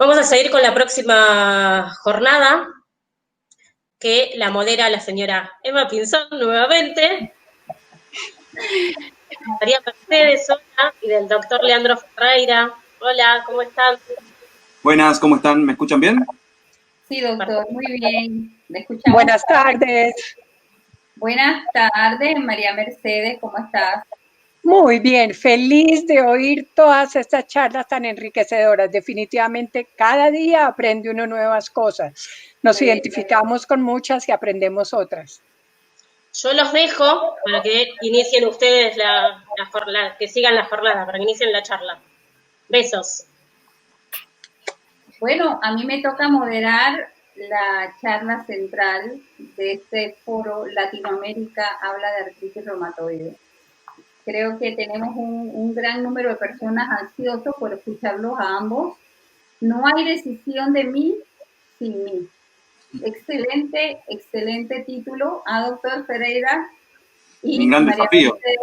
Vamos a seguir con la próxima jornada, que la modera la señora Emma Pinzón nuevamente, María Mercedes, hola, y del doctor Leandro Ferreira. Hola, ¿cómo están? Buenas, ¿cómo están? ¿Me escuchan bien? Sí, doctor, muy bien. ¿Me escuchamos? Buenas tardes. Buenas tardes, María Mercedes, ¿cómo estás? Muy bien, feliz de oír todas estas charlas tan enriquecedoras. Definitivamente cada día aprende uno nuevas cosas. Nos identificamos con muchas y aprendemos otras. Yo los dejo para que inicien ustedes que sigan la jornada, para que inicien la charla. Besos. Bueno, a mí me toca moderar la charla central de este foro Latinoamérica habla de artritis reumatoide. Creo que tenemos un gran número de personas ansiosos por escucharlos a ambos. No hay decisión de mí sin mí. Excelente, excelente título a doctor Ferreira y Un gran María desafío. Mercedes.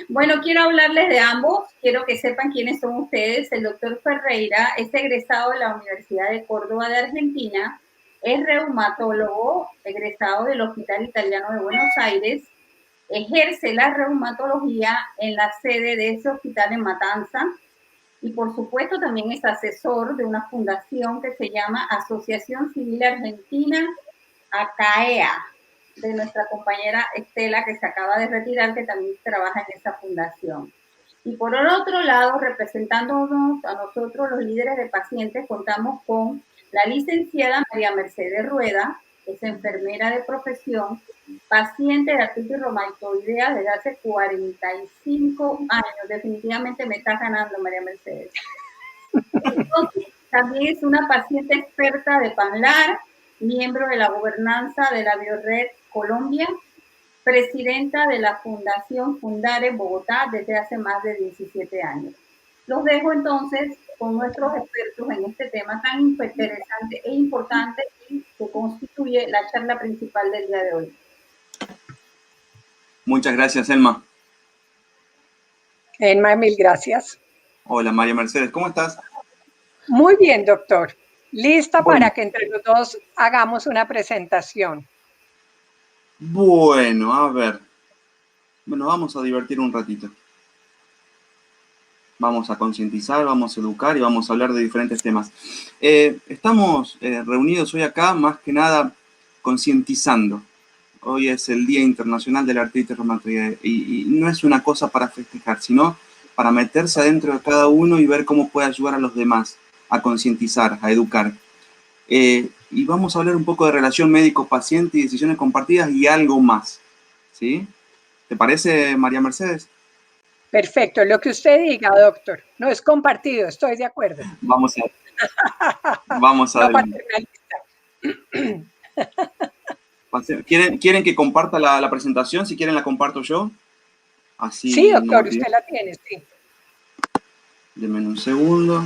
Bueno, quiero hablarles de ambos, quiero que sepan quiénes son ustedes. El doctor Ferreira es egresado de la Universidad de Córdoba de Argentina, es reumatólogo, egresado del Hospital Italiano de Buenos Aires, ejerce la reumatología en la sede de ese hospital en Matanza y por supuesto también es asesor de una fundación que se llama Asociación Civil Argentina, ACAEA, de nuestra compañera Estela, que se acaba de retirar, que también trabaja en esa fundación. Y por el otro lado, representándonos a nosotros, los líderes de pacientes, contamos con la licenciada María Mercedes Rueda, que es enfermera de profesión, paciente de artritis reumatoidea desde hace 45 años. Definitivamente me está ganando, María Mercedes. Entonces, también es una paciente experta de PANLAR, miembro de la gobernanza de la Biored Colombia, presidenta de la Fundación Fundare Bogotá desde hace más de 17 años. Los dejo entonces con nuestros expertos en este tema tan interesante e importante y que constituye la charla principal del día de hoy. Muchas gracias, Elma. Emma, mil gracias. Hola, María Mercedes, ¿cómo estás? Muy bien, doctor. Lista Bueno. para que entre los dos hagamos una presentación. Bueno, a ver. Bueno, vamos a divertir un ratito. Vamos a concientizar, vamos a educar y vamos a hablar de diferentes temas. Estamos reunidos hoy acá, más que nada, concientizando. Hoy es el Día Internacional de la Artritis Reumatoide y no es una cosa para festejar, sino para meterse adentro de cada uno y ver cómo puede ayudar a los demás a concientizar, a educar. Y vamos a hablar un poco de relación médico-paciente y decisiones compartidas y algo más. ¿Sí? ¿Te parece, María Mercedes? Perfecto, lo que usted diga, doctor. No es compartido, estoy de acuerdo. Vamos a No paternalista. ¿Quieren que comparta la presentación? Si quieren la comparto yo. Así sí, doctor, no, usted la tiene, sí. Denme un segundo.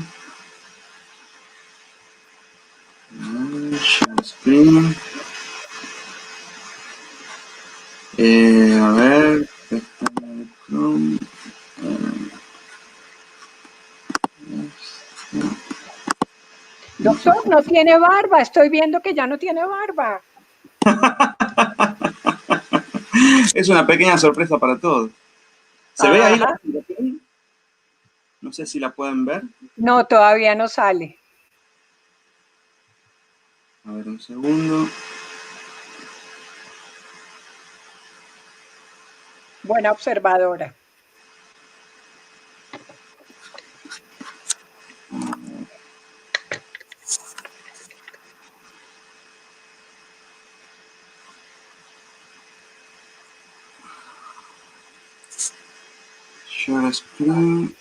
Screen. A ver. Chrome. Doctor, no tiene barba, estoy viendo que ya no tiene barba. Es una pequeña sorpresa para todos. ¿Se ve ahí la presentación? No sé si la pueden ver. No, todavía no sale. A ver, un segundo. Buena observadora. Share screen.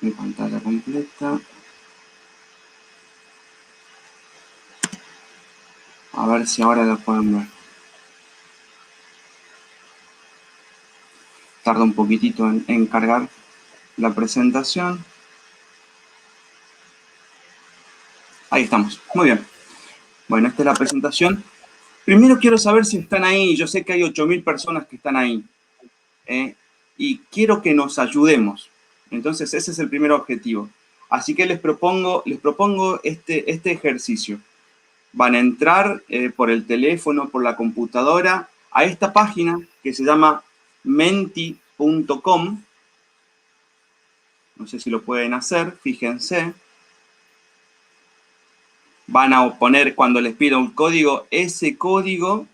Mi pantalla completa. A ver si ahora la pueden ver. Tarda un poquitito en cargar la presentación. Ahí estamos. Muy bien. Bueno, esta es la presentación. Primero quiero saber si están ahí. Yo sé que hay 8.000 personas que están ahí. Y quiero que nos ayudemos. Entonces, ese es el primer objetivo. Así que les propongo este ejercicio. Van a entrar por el teléfono, por la computadora, a esta página que se llama menti.com. No sé si lo pueden hacer, fíjense. Van a poner, cuando les pido un código, ese código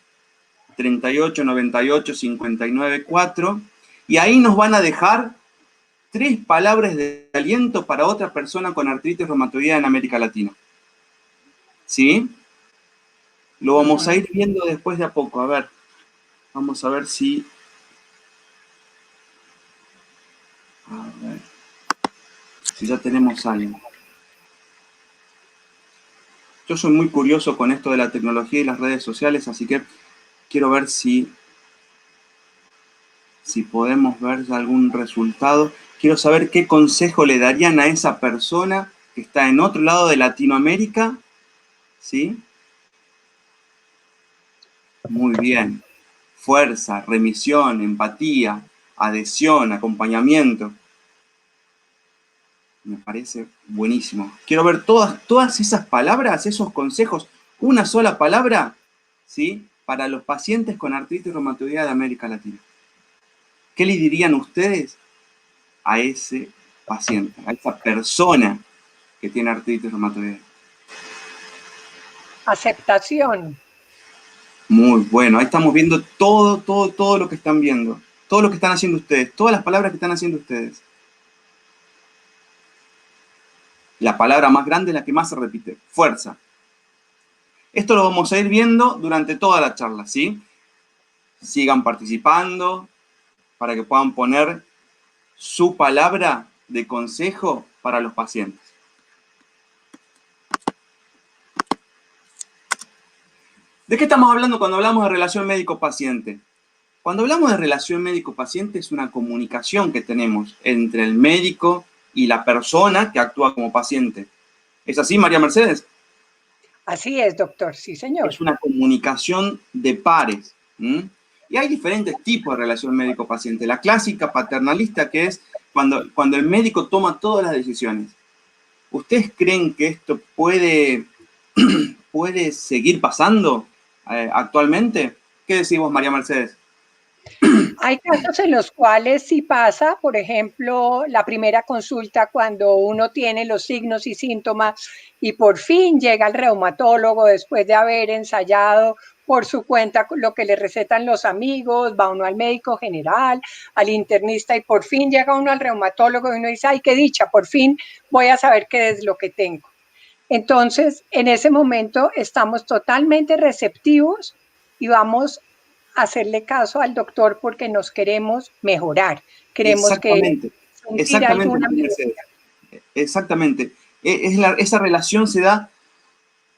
3898594, y ahí nos van a dejar 3 palabras de aliento para otra persona con artritis reumatoidea en América Latina. ¿Sí? Lo vamos a ir viendo después de a poco. A ver, vamos a ver si... A ver, si ya tenemos algo. Yo soy muy curioso con esto de la tecnología y las redes sociales, así que quiero ver si podemos ver algún resultado. Quiero saber qué consejo le darían a esa persona que está en otro lado de Latinoamérica. ¿Sí? Muy bien. Fuerza, remisión, empatía, adhesión, acompañamiento. Me parece buenísimo. Quiero ver todas esas palabras, esos consejos, una sola palabra, ¿sí? Para los pacientes con artritis reumatoidea de América Latina. ¿Qué le dirían ustedes a ese paciente, a esa persona que tiene artritis reumatoidea? Aceptación. Muy bueno, ahí estamos viendo todo lo que están viendo, todo lo que están haciendo ustedes, todas las palabras que están haciendo ustedes. La palabra más grande es la que más se repite, fuerza. Esto lo vamos a ir viendo durante toda la charla, ¿sí? Sigan participando para que puedan poner su palabra de consejo para los pacientes. ¿De qué estamos hablando cuando hablamos de relación médico-paciente? Cuando hablamos de relación médico-paciente es una comunicación que tenemos entre el médico y la persona que actúa como paciente. ¿Es así, María Mercedes? Así es, doctor, sí, señor. Es una comunicación de pares. Y hay diferentes tipos de relación médico-paciente. La clásica paternalista, que es cuando el médico toma todas las decisiones. ¿Ustedes creen que esto puede seguir pasando actualmente? ¿Qué decís vos, María Mercedes? Hay casos en los cuales sí pasa, por ejemplo, la primera consulta cuando uno tiene los signos y síntomas y por fin llega al reumatólogo después de haber ensayado por su cuenta lo que le recetan los amigos, va uno al médico general, al internista y por fin llega uno al reumatólogo y uno dice, ay, qué dicha, por fin voy a saber qué es lo que tengo. Entonces, en ese momento estamos totalmente receptivos y vamos hacerle caso al doctor porque nos queremos mejorar. Queremos Exactamente, que sentir alguna Mercedes. Exactamente. Esa relación se da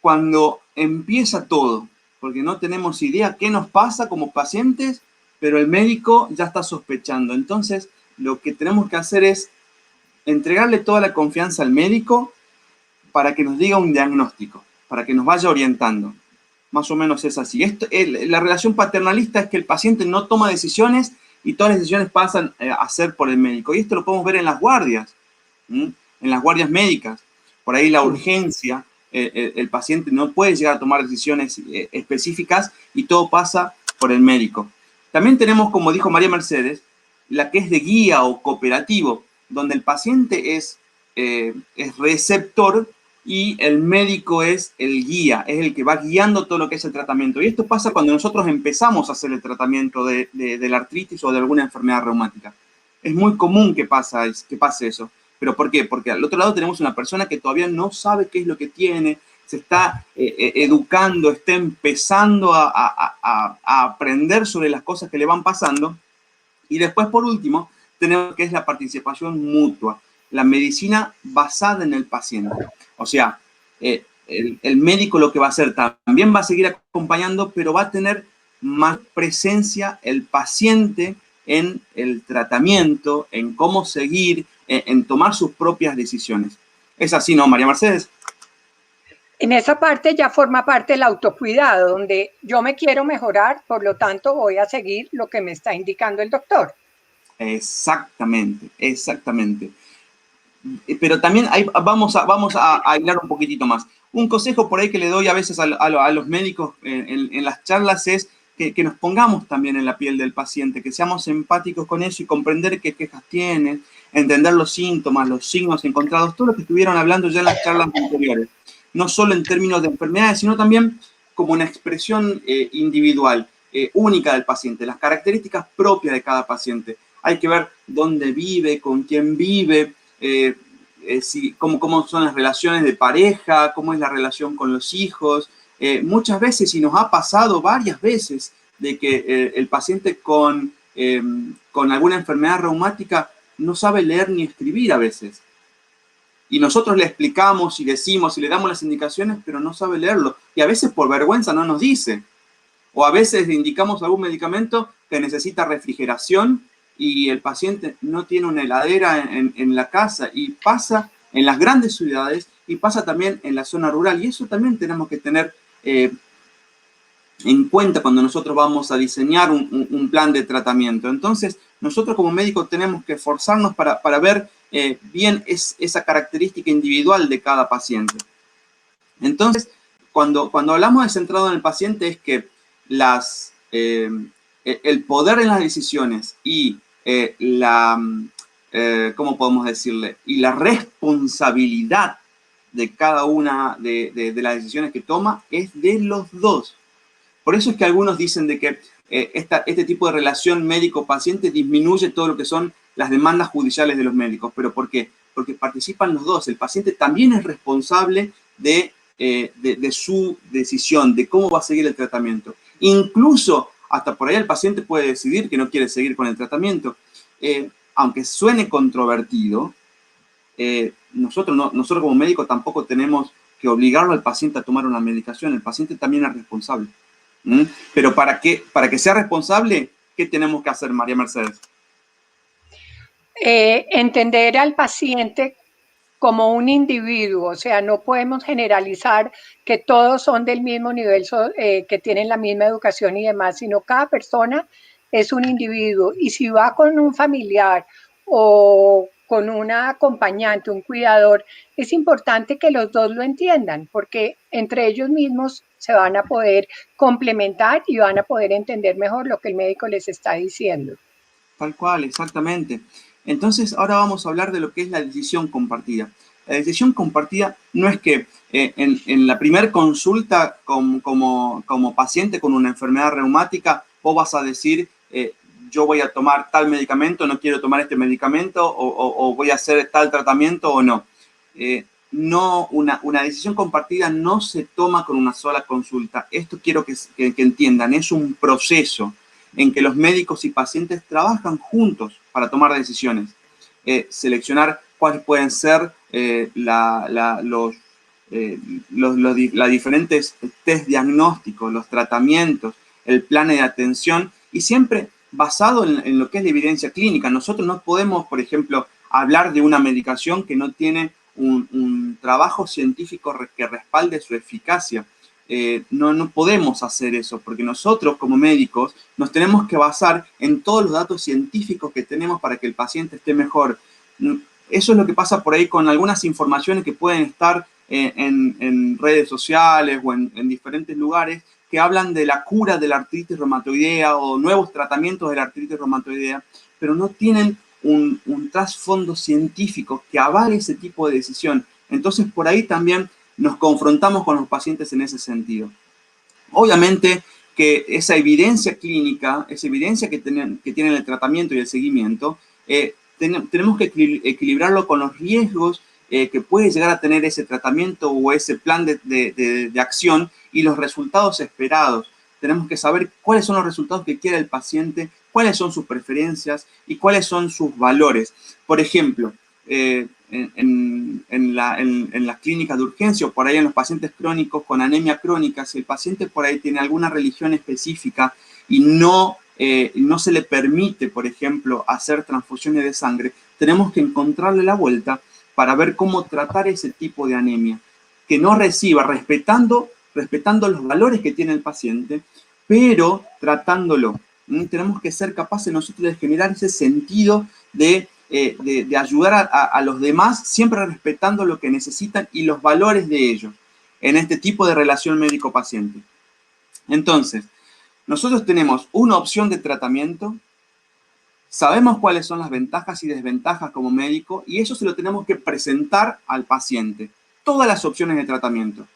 cuando empieza todo, porque no tenemos idea qué nos pasa como pacientes, pero el médico ya está sospechando. Entonces, lo que tenemos que hacer es entregarle toda la confianza al médico para que nos diga un diagnóstico, para que nos vaya orientando. Más o menos es así. La relación paternalista es que el paciente no toma decisiones y todas las decisiones pasan a ser por el médico. Y esto lo podemos ver en las guardias, en las guardias médicas. Por ahí la urgencia, el paciente no puede llegar a tomar decisiones específicas y todo pasa por el médico. También tenemos, como dijo María Mercedes, la que es de guía o cooperativo, donde el paciente es receptor y el médico es el guía, es el que va guiando todo lo que es el tratamiento. Y esto pasa cuando nosotros empezamos a hacer el tratamiento de la artritis o de alguna enfermedad reumática. Es muy común que pase eso. ¿Pero por qué? Porque al otro lado tenemos una persona que todavía no sabe qué es lo que tiene, se está educando, está empezando a aprender sobre las cosas que le van pasando. Y después, por último, tenemos que es la participación mutua, la medicina basada en el paciente. O sea, el médico lo que va a hacer también va a seguir acompañando, pero va a tener más presencia el paciente en el tratamiento, en cómo seguir, en tomar sus propias decisiones. ¿Es así, no, María Mercedes? En esa parte ya forma parte del autocuidado, donde yo me quiero mejorar, por lo tanto voy a seguir lo que me está indicando el doctor. Exactamente, exactamente. Pero también vamos a hilar un poquitito más. Un consejo por ahí que le doy a veces a los médicos en las charlas es que nos pongamos también en la piel del paciente, que seamos empáticos con eso y comprender qué quejas tiene, entender los síntomas, los signos encontrados, todo lo que estuvieron hablando ya en las charlas anteriores. No solo en términos de enfermedades, sino también como una expresión individual, única del paciente, las características propias de cada paciente. Hay que ver dónde vive, con quién vive, cómo son las relaciones de pareja, cómo es la relación con los hijos. Muchas veces, y nos ha pasado varias veces, de que el paciente con alguna enfermedad reumática no sabe leer ni escribir a veces. Y nosotros le explicamos y decimos y le damos las indicaciones, pero no sabe leerlo. Y a veces por vergüenza no nos dice. O a veces le indicamos algún medicamento que necesita refrigeración y el paciente no tiene una heladera en la casa, y pasa en las grandes ciudades y pasa también en la zona rural, y eso también tenemos que tener en cuenta cuando nosotros vamos a diseñar un plan de tratamiento. Entonces, nosotros como médicos tenemos que esforzarnos para ver bien esa característica individual de cada paciente. Entonces, cuando hablamos de centrado en el paciente, es que el poder en las decisiones y ¿cómo podemos decirle? Y la responsabilidad de cada una de las decisiones que toma es de los dos. Por eso es que algunos dicen de que este tipo de relación médico-paciente disminuye todo lo que son las demandas judiciales de los médicos. ¿Pero por qué? Porque participan los dos. El paciente también es responsable de su decisión, de cómo va a seguir el tratamiento. Incluso, hasta por ahí el paciente puede decidir que no quiere seguir con el tratamiento. Aunque suene controvertido, nosotros como médicos tampoco tenemos que obligarlo al paciente a tomar una medicación. El paciente también es responsable. Pero para que sea responsable, ¿qué tenemos que hacer, María Mercedes? Entender al paciente como un individuo, o sea, no podemos generalizar que todos son del mismo nivel, que tienen la misma educación y demás, sino cada persona es un individuo, y si va con un familiar o con una acompañante, un cuidador, es importante que los dos lo entiendan, porque entre ellos mismos se van a poder complementar y van a poder entender mejor lo que el médico les está diciendo. Tal cual, exactamente. Entonces, ahora vamos a hablar de lo que es la decisión compartida. La decisión compartida no es que en la primera consulta como paciente con una enfermedad reumática, vos vas a decir, yo voy a tomar tal medicamento, no quiero tomar este medicamento, o voy a hacer tal tratamiento o no. Una decisión compartida no se toma con una sola consulta. Esto quiero que entiendan, es un proceso en que los médicos y pacientes trabajan juntos para tomar decisiones. Seleccionar cuáles pueden ser los diferentes test diagnósticos, los tratamientos, el plan de atención, y siempre basado en lo que es la evidencia clínica. Nosotros no podemos, por ejemplo, hablar de una medicación que no tiene un trabajo científico que respalde su eficacia. No podemos hacer eso, porque nosotros como médicos nos tenemos que basar en todos los datos científicos que tenemos para que el paciente esté mejor. Eso es lo que pasa por ahí con algunas informaciones que pueden estar en redes sociales o en diferentes lugares, que hablan de la cura de la artritis reumatoidea o nuevos tratamientos de la artritis reumatoidea, pero no tienen un trasfondo científico que avale ese tipo de decisión. Entonces, por ahí también nos confrontamos con los pacientes en ese sentido. Obviamente que esa evidencia clínica, esa evidencia que tienen el tratamiento y el seguimiento, tenemos que equilibrarlo con los riesgos que puede llegar a tener ese tratamiento o ese plan de acción y los resultados esperados. Tenemos que saber cuáles son los resultados que quiere el paciente, cuáles son sus preferencias y cuáles son sus valores. Por ejemplo, en las clínicas de urgencia o por ahí en los pacientes crónicos con anemia crónica, si el paciente por ahí tiene alguna religión específica y no se le permite, por ejemplo, hacer transfusiones de sangre, tenemos que encontrarle la vuelta para ver cómo tratar ese tipo de anemia. que no reciba, respetando los valores que tiene el paciente, pero tratándolo. Tenemos que ser capaces nosotros de generar ese sentido de ayudar a los demás, siempre respetando lo que necesitan y los valores de ellos, en este tipo de relación médico-paciente. Entonces, nosotros tenemos una opción de tratamiento, sabemos cuáles son las ventajas y desventajas como médico, y eso se lo tenemos que presentar al paciente. Todas las opciones de tratamiento.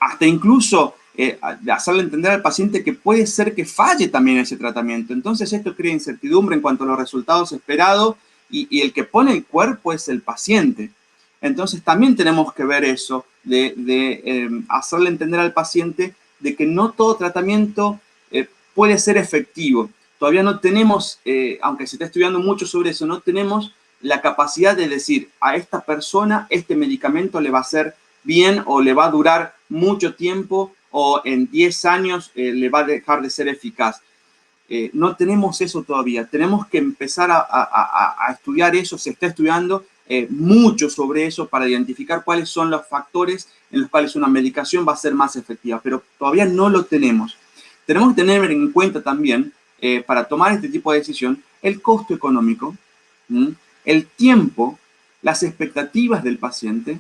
Hasta incluso hacerle entender al paciente que puede ser que falle también ese tratamiento. Entonces esto crea incertidumbre en cuanto a los resultados esperados y el que pone el cuerpo es el paciente. Entonces también tenemos que ver eso, de hacerle entender al paciente de que no todo tratamiento puede ser efectivo. Todavía no tenemos, aunque se está estudiando mucho sobre eso, no tenemos la capacidad de decir a esta persona este medicamento le va a hacer bien o le va a durar mucho tiempo o en 10 años le va a dejar de ser eficaz. No tenemos eso todavía. Tenemos que empezar a estudiar eso. Se está estudiando mucho sobre eso para identificar cuáles son los factores en los cuales una medicación va a ser más efectiva, pero todavía no lo tenemos. Tenemos que tener en cuenta también, para tomar este tipo de decisión, el costo económico, el tiempo, las expectativas del paciente,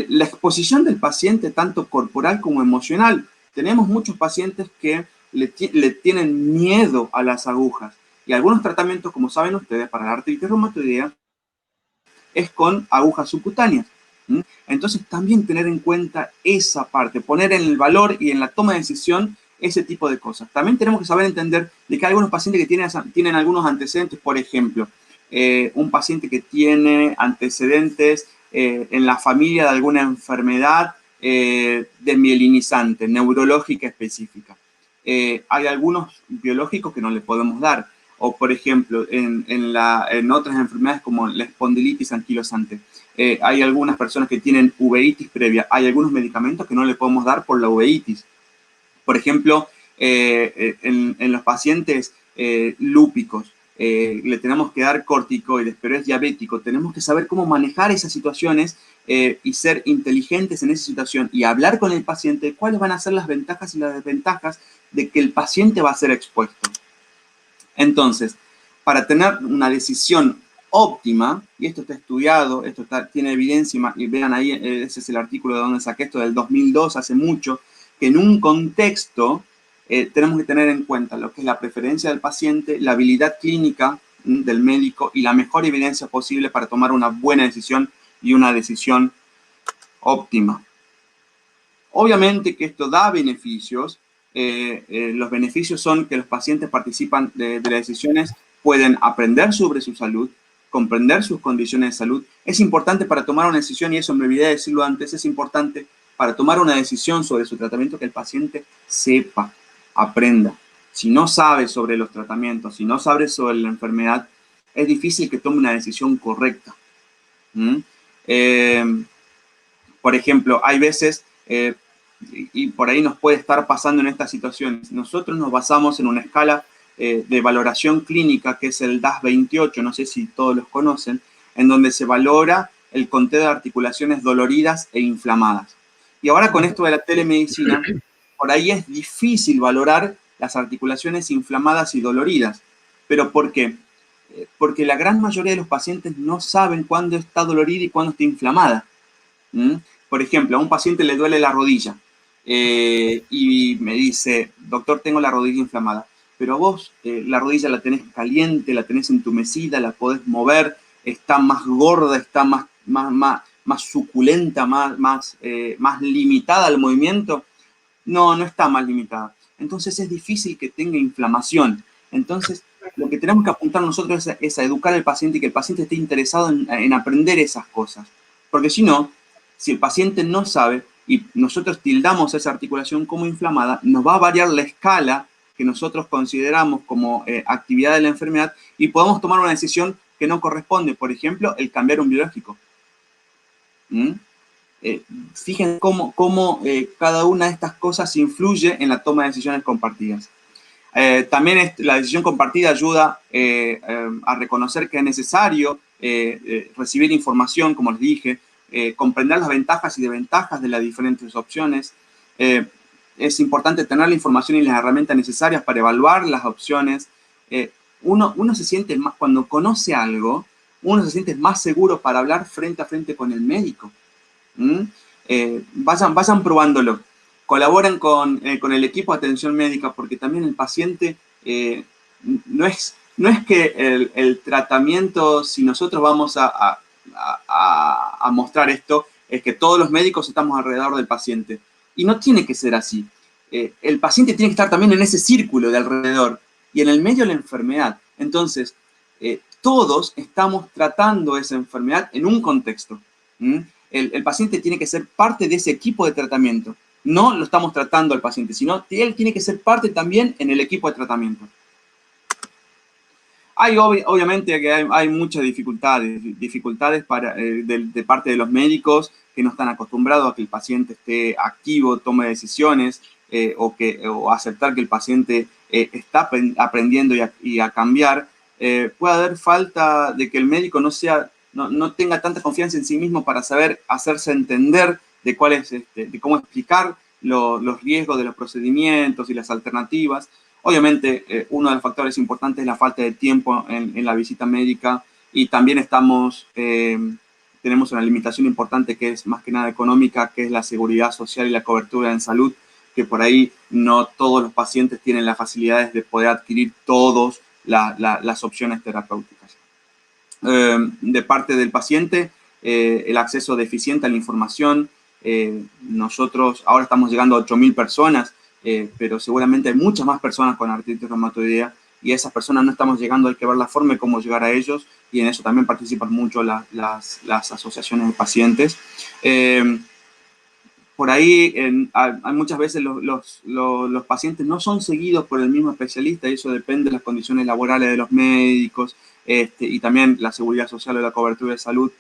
la exposición del paciente tanto corporal como emocional. Tenemos muchos pacientes que le tienen miedo a las agujas y algunos tratamientos, como saben ustedes, para la artritis reumatoidea es con agujas subcutáneas. Entonces también tener en cuenta esa parte, poner en el valor y en la toma de decisión ese tipo de cosas. También tenemos que saber entender de que hay algunos pacientes que tienen algunos antecedentes, por ejemplo, un paciente que tiene antecedentes en la familia de alguna enfermedad desmielinizante, neurológica específica. Hay algunos biológicos que no le podemos dar, o por ejemplo, en otras enfermedades como la espondilitis anquilosante. Hay algunas personas que tienen uveitis previa, hay algunos medicamentos que no le podemos dar por la uveitis. Por ejemplo, en los pacientes lúpicos, le tenemos que dar corticoides, pero es diabético. Tenemos que saber cómo manejar esas situaciones y ser inteligentes en esa situación y hablar con el paciente cuáles van a ser las ventajas y las desventajas de que el paciente va a ser expuesto. Entonces, para tener una decisión óptima, y esto está estudiado, tiene evidencia, y vean ahí, ese es el artículo de donde saqué esto, del 2002, hace mucho, que en un contexto tenemos que tener en cuenta lo que es la preferencia del paciente, la habilidad clínica del médico y la mejor evidencia posible para tomar una buena decisión y una decisión óptima. Obviamente que esto da beneficios. Los beneficios son que los pacientes participan de las decisiones, pueden aprender sobre su salud, comprender sus condiciones de salud. Es importante para tomar una decisión, y eso me olvidé de decirlo antes, es importante para tomar una decisión sobre su tratamiento que el paciente sepa, aprenda. Si no sabe sobre los tratamientos, si no sabe sobre la enfermedad, es difícil que tome una decisión correcta. Por ejemplo, hay veces, y por ahí nos puede estar pasando en estas situaciones, nosotros nos basamos en una escala de valoración clínica que es el DAS-28, no sé si todos los conocen, en donde se valora el conteo de articulaciones doloridas e inflamadas. Y ahora con esto de la telemedicina, por ahí es difícil valorar las articulaciones inflamadas y doloridas. ¿Pero por qué? Porque la gran mayoría de los pacientes no saben cuándo está dolorida y cuándo está inflamada. Por ejemplo, a un paciente le duele la rodilla y me dice, doctor, tengo la rodilla inflamada. Pero vos la rodilla la tenés caliente, la tenés entumecida, la podés mover, está más gorda, está más suculenta, más limitada al movimiento. No está más limitada. Entonces es difícil que tenga inflamación. Entonces lo que tenemos que apuntar nosotros es a educar al paciente y que el paciente esté interesado en aprender esas cosas. Porque si no, si el paciente no sabe y nosotros tildamos esa articulación como inflamada, nos va a variar la escala que nosotros consideramos como actividad de la enfermedad y podemos tomar una decisión que no corresponde. Por ejemplo, el cambiar un biológico. Fíjense cómo cada una de estas cosas influye en la toma de decisiones compartidas. También la decisión compartida ayuda a reconocer que es necesario recibir información, como les dije, comprender las ventajas y desventajas de las diferentes opciones. Es importante tener la información y las herramientas necesarias para evaluar las opciones. Uno se siente más, cuando conoce algo, uno se siente más seguro para hablar frente a frente con el médico. Vayan probándolo. Colaboren con el equipo de atención médica, porque también el paciente no es que el tratamiento, si nosotros vamos a mostrar esto, es que todos los médicos estamos alrededor del paciente. Y no tiene que ser así. El paciente tiene que estar también en ese círculo de alrededor y en el medio de la enfermedad. Entonces, todos estamos tratando esa enfermedad en un contexto. El paciente tiene que ser parte de ese equipo de tratamiento. No lo estamos tratando al paciente, sino que él tiene que ser parte también en el equipo de tratamiento. Obviamente que hay muchas dificultades de parte de los médicos que no están acostumbrados a que el paciente esté activo, tome decisiones, o aceptar que el paciente está aprendiendo y a cambiar. Puede haber falta de que el médico no tenga tanta confianza en sí mismo para saber hacerse entender de cómo explicar los riesgos de los procedimientos y las alternativas. Obviamente, uno de los factores importantes es la falta de tiempo en la visita médica, y también tenemos una limitación importante que es más que nada económica, que es la seguridad social y la cobertura en salud, que por ahí no todos los pacientes tienen las facilidades de poder adquirir todas las opciones terapéuticas. De parte del paciente, el acceso deficiente a la información. Nosotros ahora estamos llegando a 8.000 personas, pero seguramente hay muchas más personas con artritis reumatoidea, y esas personas no estamos llegando. Hay que ver la forma de cómo llegar a ellos, y en eso también participan mucho las asociaciones de pacientes. Por ahí, hay muchas veces los pacientes no son seguidos por el mismo especialista, y eso depende de las condiciones laborales de los médicos, y también la seguridad social o la cobertura de salud.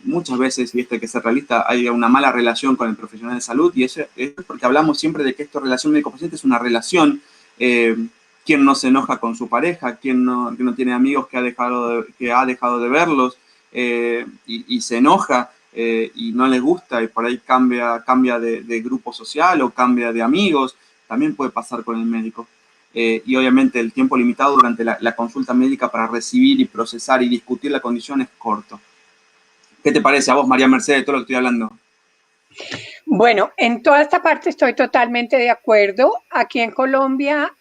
Muchas veces, y esto hay que ser realista, hay una mala relación con el profesional de salud, y eso es porque hablamos siempre de que esta relación médico-paciente es una relación. ¿Quién no se enoja con su pareja? ¿Quién no tiene amigos que ha dejado de verlos y se enoja y no le gusta, y por ahí cambia de grupo social o cambia de amigos? También puede pasar con el médico. Y obviamente el tiempo limitado durante la consulta médica para recibir y procesar y discutir la condición es corto. ¿Qué te parece a vos, María Mercedes, de todo lo que estoy hablando? Bueno, en toda esta parte estoy totalmente de acuerdo. Aquí en Colombia,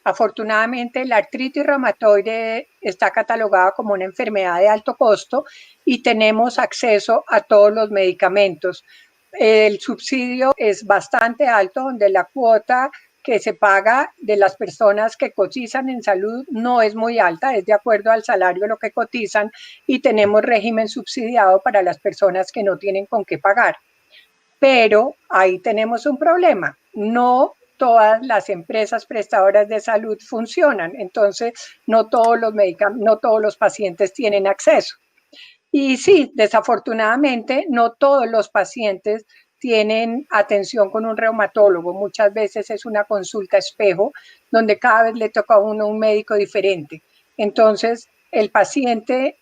afortunadamente, la artritis reumatoide está catalogada como una enfermedad de alto costo y tenemos acceso a todos los medicamentos. El subsidio es bastante alto, donde la cuota que se paga de las personas que cotizan en salud no es muy alta, es de acuerdo al salario de lo que cotizan, y tenemos régimen subsidiado para las personas que no tienen con qué pagar. Pero ahí tenemos un problema. No todas las empresas prestadoras de salud funcionan, entonces no todos los pacientes tienen acceso. Y sí, desafortunadamente, no todos los pacientes tienen atención con un reumatólogo. Muchas veces es una consulta espejo, donde cada vez le toca a uno un médico diferente. Entonces, el paciente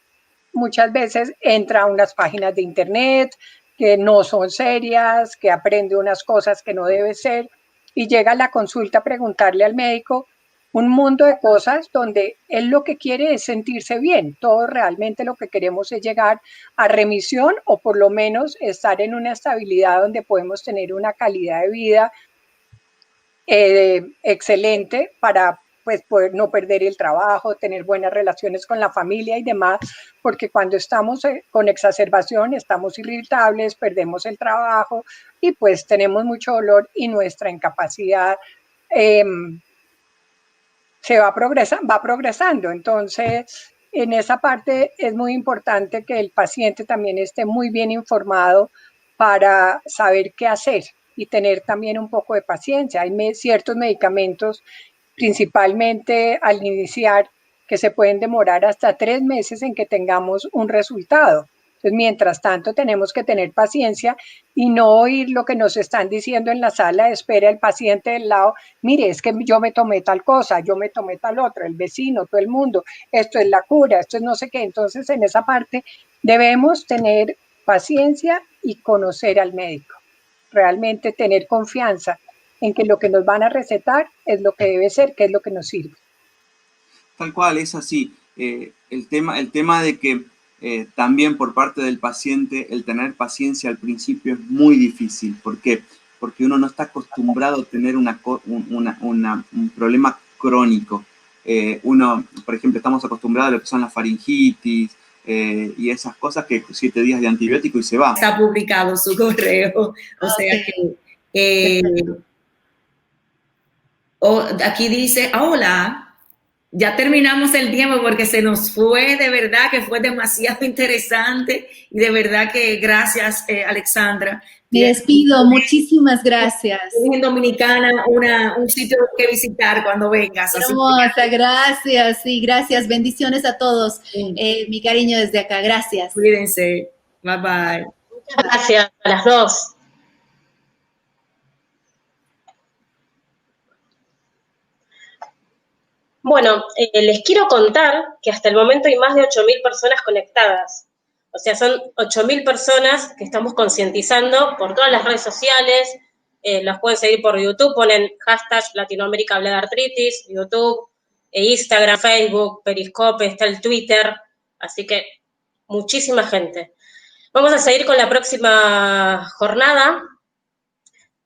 muchas veces entra a unas páginas de internet que no son serias, que aprende unas cosas que no debe ser, y llega a la consulta a preguntarle al médico un mundo de cosas donde él lo que quiere es sentirse bien. Todos realmente lo que queremos es llegar a remisión, o por lo menos estar en una estabilidad donde podemos tener una calidad de vida excelente para poder no perder el trabajo, tener buenas relaciones con la familia y demás, porque cuando estamos con exacerbación estamos irritables, perdemos el trabajo y pues tenemos mucho dolor, y nuestra incapacidad va progresando. Entonces, en esa parte es muy importante que el paciente también esté muy bien informado para saber qué hacer y tener también un poco de paciencia. Hay ciertos medicamentos, principalmente al iniciar, que se pueden demorar hasta 3 meses en que tengamos un resultado. Entonces, mientras tanto, tenemos que tener paciencia y no oír lo que nos están diciendo en la sala de espera el paciente del lado. Mire, es que yo me tomé tal cosa, yo me tomé tal otra, el vecino, todo el mundo, esto es la cura, esto es no sé qué. Entonces, en esa parte debemos tener paciencia y conocer al médico. Realmente tener confianza en que lo que nos van a recetar es lo que debe ser, que es lo que nos sirve. Tal cual, es así. El tema de que también por parte del paciente el tener paciencia al principio es muy difícil. ¿Por qué? Porque uno no está acostumbrado a tener un problema crónico. Uno, por ejemplo, estamos acostumbrados a lo que son las faringitis y esas cosas que 7 días de antibiótico y se va. Está publicado su correo, o sea que aquí dice, hola, ya terminamos el tiempo porque se nos fue, de verdad que fue demasiado interesante y de verdad que gracias, Alexandra. Me despido, muchísimas gracias. En Dominicana, un sitio que visitar cuando vengas. Hermosa, gracias, sí, gracias, bendiciones a todos. Mi cariño desde acá, gracias. Cuídense, bye bye. Muchas gracias a las dos. Bueno, les quiero contar que hasta el momento hay más de 8.000 personas conectadas. O sea, son 8.000 personas que estamos concientizando por todas las redes sociales. Los pueden seguir por YouTube, ponen hashtag Latinoamérica habla de artritis, YouTube, Instagram, Facebook, Periscope, está el Twitter. Así que muchísima gente. Vamos a seguir con la próxima jornada,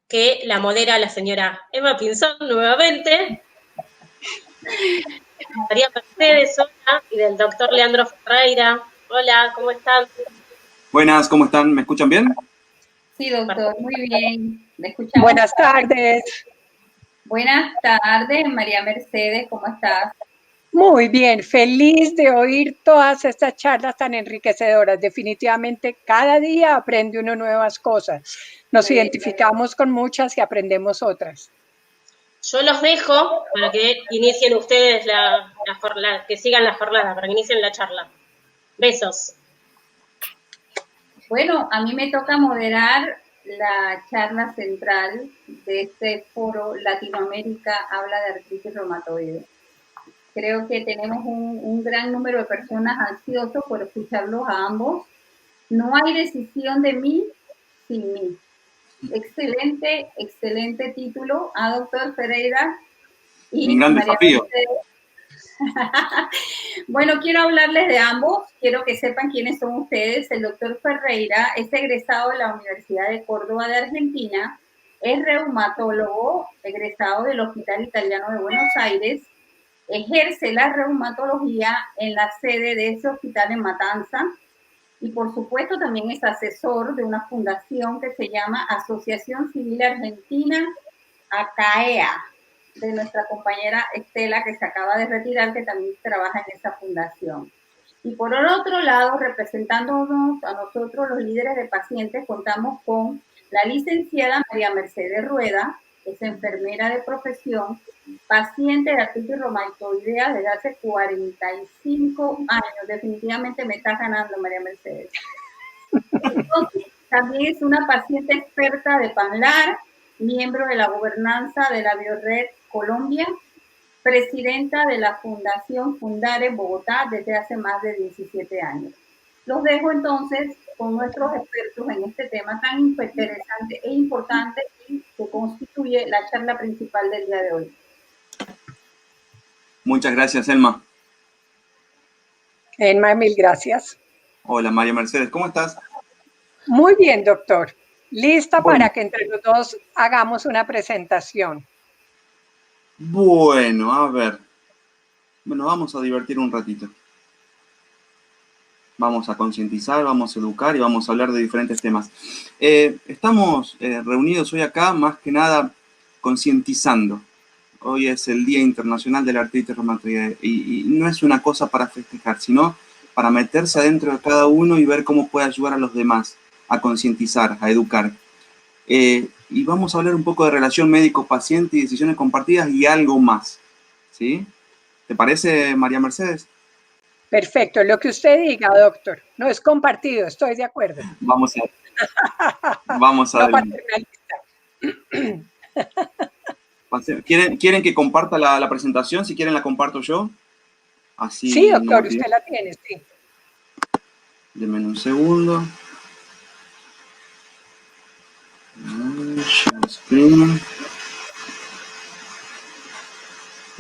que la modera la señora Emma Pinzón nuevamente. María Mercedes, hola, y del doctor Leandro Ferreira. Hola, ¿cómo están? Buenas, ¿cómo están? ¿Me escuchan bien? Sí, doctor, muy bien. ¿Me escuchamos? Buenas tardes. Buenas tardes, María Mercedes, ¿cómo estás? Muy bien, feliz de oír todas estas charlas tan enriquecedoras. Definitivamente cada día aprende uno nuevas cosas. Nos identificamos con muchas y aprendemos otras. Yo los dejo para que inicien ustedes que sigan la jornada, para que inicien la charla. Besos. Bueno, a mí me toca moderar la charla central de este foro Latinoamérica habla de artritis reumatoide. Creo que tenemos un gran número de personas ansiosos por escucharlos a ambos. No hay decisión de mí sin mí. Excelente, excelente título a doctor Ferreira y un gran María desafío. Bueno, quiero hablarles de ambos, quiero que sepan quiénes son ustedes. El doctor Ferreira es egresado de la Universidad de Córdoba de Argentina, es reumatólogo, egresado del Hospital Italiano de Buenos Aires, ejerce la reumatología en la sede de ese hospital en Matanza, y por supuesto también es asesor de una fundación que se llama Asociación Civil Argentina, ACAEA, de nuestra compañera Estela, que se acaba de retirar, que también trabaja en esa fundación. Y por el otro lado, representándonos a nosotros, los líderes de pacientes, contamos con la licenciada María Mercedes Rueda, que es enfermera de profesión, paciente de artritis reumatoidea desde hace 45 años. Definitivamente me está ganando, María Mercedes. Entonces, también es una paciente experta de PANLAR, miembro de la gobernanza de la Biored Colombia, presidenta de la Fundación Fundare Bogotá desde hace más de 17 años. Los dejo entonces con nuestros expertos en este tema tan interesante e importante y que constituye la charla principal del día de hoy. Muchas gracias, Elma. Elma, mil gracias. Hola, María Mercedes, ¿cómo estás? Muy bien, doctor. Lista Bueno. para que entre los dos hagamos una presentación. Bueno, a ver. Bueno, vamos a divertir un ratito. Vamos a concientizar, vamos a educar y vamos a hablar de diferentes temas. Estamos reunidos hoy acá, más que nada, concientizando. Hoy es el Día Internacional de la Artritis Reumatoide y no es una cosa para festejar, sino para meterse adentro de cada uno y ver cómo puede ayudar a los demás a concientizar, a educar. Y vamos a hablar un poco de relación médico-paciente y decisiones compartidas y algo más. ¿Sí? ¿Te parece, María Mercedes? Perfecto, lo que usted diga, doctor. No es compartido, estoy de acuerdo. Vamos a No ver. ¿Quieren que comparta la presentación? Si quieren la comparto yo. Así sí, doctor, no usted la tiene, sí. Denme un segundo. screen.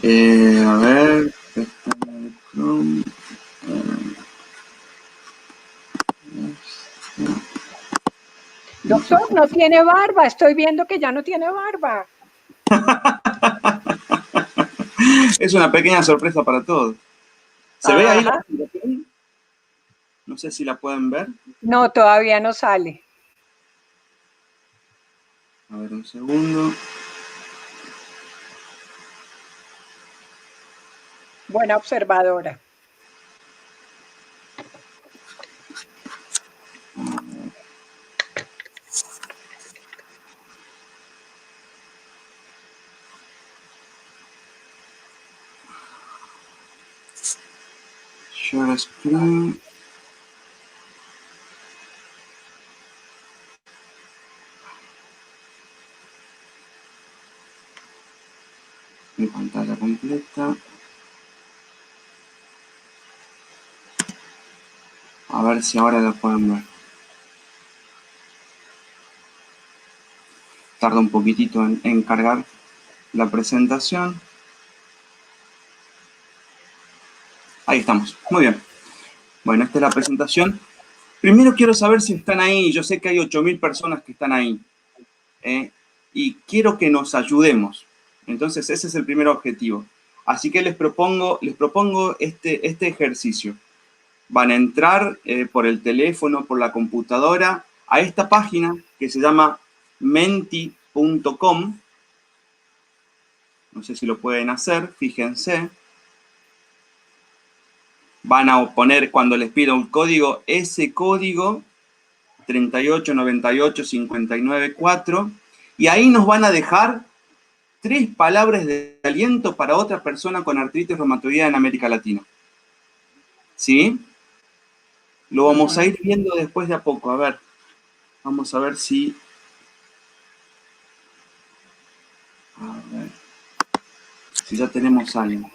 A ver, Chrome. Doctor, no tiene barba. Estoy viendo que ya no tiene barba. Es una pequeña sorpresa para todos. ¿Se ve ahí la presentación? No sé si la pueden ver. No, todavía no sale. A ver, un segundo. Buena observadora. Share screen. Mi pantalla completa. A ver si ahora la pueden ver. Tarda un poquitito en cargar la presentación. Ahí estamos. Muy bien. Bueno, esta es la presentación. Primero quiero saber si están ahí. Yo sé que hay 8.000 personas que están ahí. Y quiero que nos ayudemos. Entonces, ese es el primer objetivo. Así que les propongo este ejercicio. Van a entrar por el teléfono, por la computadora, a esta página que se llama menti.com. No sé si lo pueden hacer, fíjense. Van a poner, cuando les pido un código, ese código 3898594, y ahí nos van a dejar 3 palabras de aliento para otra persona con artritis reumatoidea en América Latina. ¿Sí? Lo vamos a ir viendo después de a poco. A ver, vamos a ver si... A ver, si ya tenemos algo.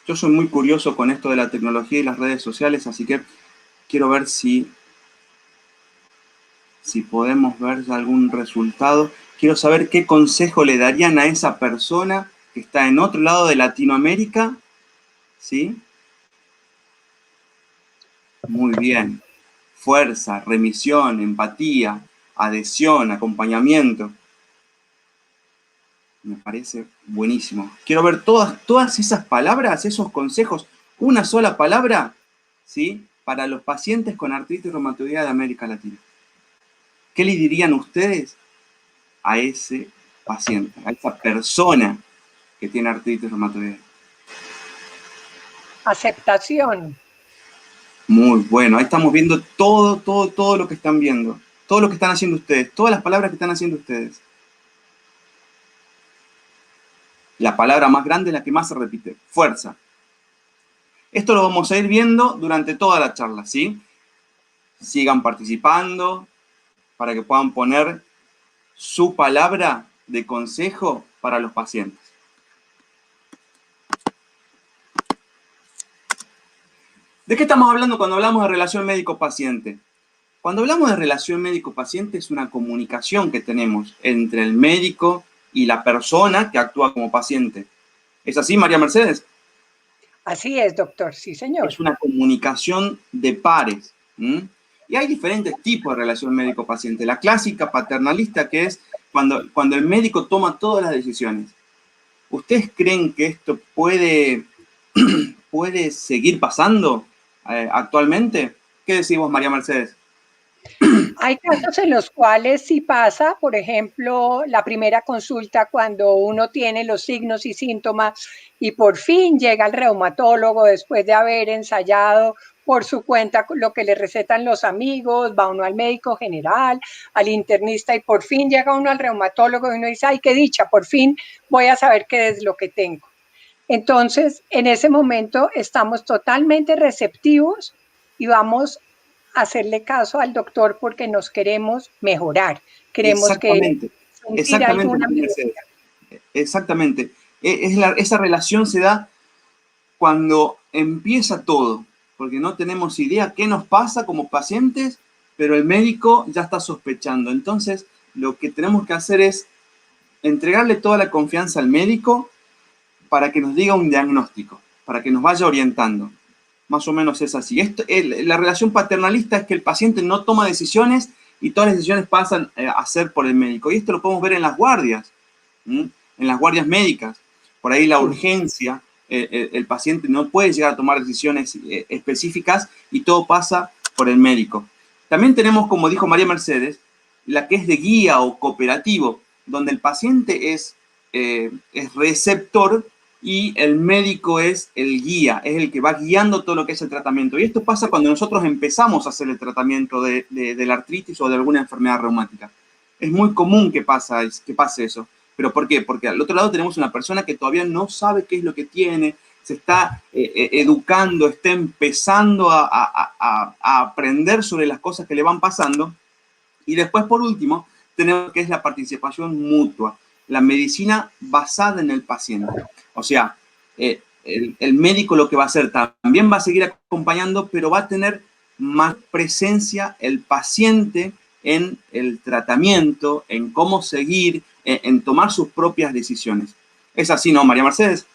Yo soy muy curioso con esto de la tecnología y las redes sociales, así que quiero ver si podemos ver algún resultado. Quiero saber qué consejo le darían a esa persona que está en otro lado de Latinoamérica. ¿Sí? Muy bien. Fuerza, remisión, empatía, adhesión, acompañamiento. Me parece buenísimo. Quiero ver todas esas palabras, esos consejos, una sola palabra, ¿sí? Para los pacientes con artritis reumatoidea de América Latina. ¿Qué le dirían ustedes a ese paciente, a esa persona que tiene artritis reumatoidea? Aceptación. Muy bueno. Ahí estamos viendo todo lo que están viendo. Todo lo que están haciendo ustedes. Todas las palabras que están haciendo ustedes. La palabra más grande es la que más se repite. Fuerza. Esto lo vamos a ir viendo durante toda la charla, ¿sí? Sigan participando para que puedan poner su palabra de consejo para los pacientes. ¿De qué estamos hablando cuando hablamos de relación médico-paciente? Cuando hablamos de relación médico-paciente es una comunicación que tenemos entre el médico y la persona que actúa como paciente. ¿Es así, María Mercedes? Así es, doctor. Sí, señor. Es una comunicación de pares. Y hay diferentes tipos de relación médico-paciente. La clásica paternalista, que es cuando el médico toma todas las decisiones. ¿Ustedes creen que esto puede seguir pasando actualmente? ¿Qué decís vos, María Mercedes? Hay casos en los cuales sí pasa, por ejemplo, la primera consulta cuando uno tiene los signos y síntomas y por fin llega al reumatólogo después de haber ensayado por su cuenta lo que le recetan los amigos, va uno al médico general, al internista y por fin llega uno al reumatólogo y uno dice, ay, qué dicha, por fin voy a saber qué es lo que tengo. Entonces, en ese momento estamos totalmente receptivos y vamos hacerle caso al doctor porque nos queremos mejorar. Queremos Exactamente. Esa relación se da cuando empieza todo, porque no tenemos idea qué nos pasa como pacientes, pero el médico ya está sospechando. Entonces, lo que tenemos que hacer es entregarle toda la confianza al médico para que nos diga un diagnóstico, para que nos vaya orientando. Más o menos es así. La relación paternalista es que el paciente no toma decisiones y todas las decisiones pasan a ser por el médico. Y esto lo podemos ver en las guardias, en las guardias médicas. Por ahí la urgencia, el paciente no puede llegar a tomar decisiones específicas y todo pasa por el médico. También tenemos, como dijo María Mercedes, la que es de guía o cooperativo, donde el paciente es receptor y el médico es el guía, es el que va guiando todo lo que es el tratamiento. Y esto pasa cuando nosotros empezamos a hacer el tratamiento de la artritis o de alguna enfermedad reumática. Es muy común que pase eso. ¿Pero por qué? Porque al otro lado tenemos una persona que todavía no sabe qué es lo que tiene, se está educando, está empezando a aprender sobre las cosas que le van pasando. Y después, por último, tenemos lo que es la participación mutua, la medicina basada en el paciente. O sea, el médico lo que va a hacer también va a seguir acompañando, pero va a tener más presencia el paciente en el tratamiento, en cómo seguir, en tomar sus propias decisiones. ¿Es así, no, María Mercedes?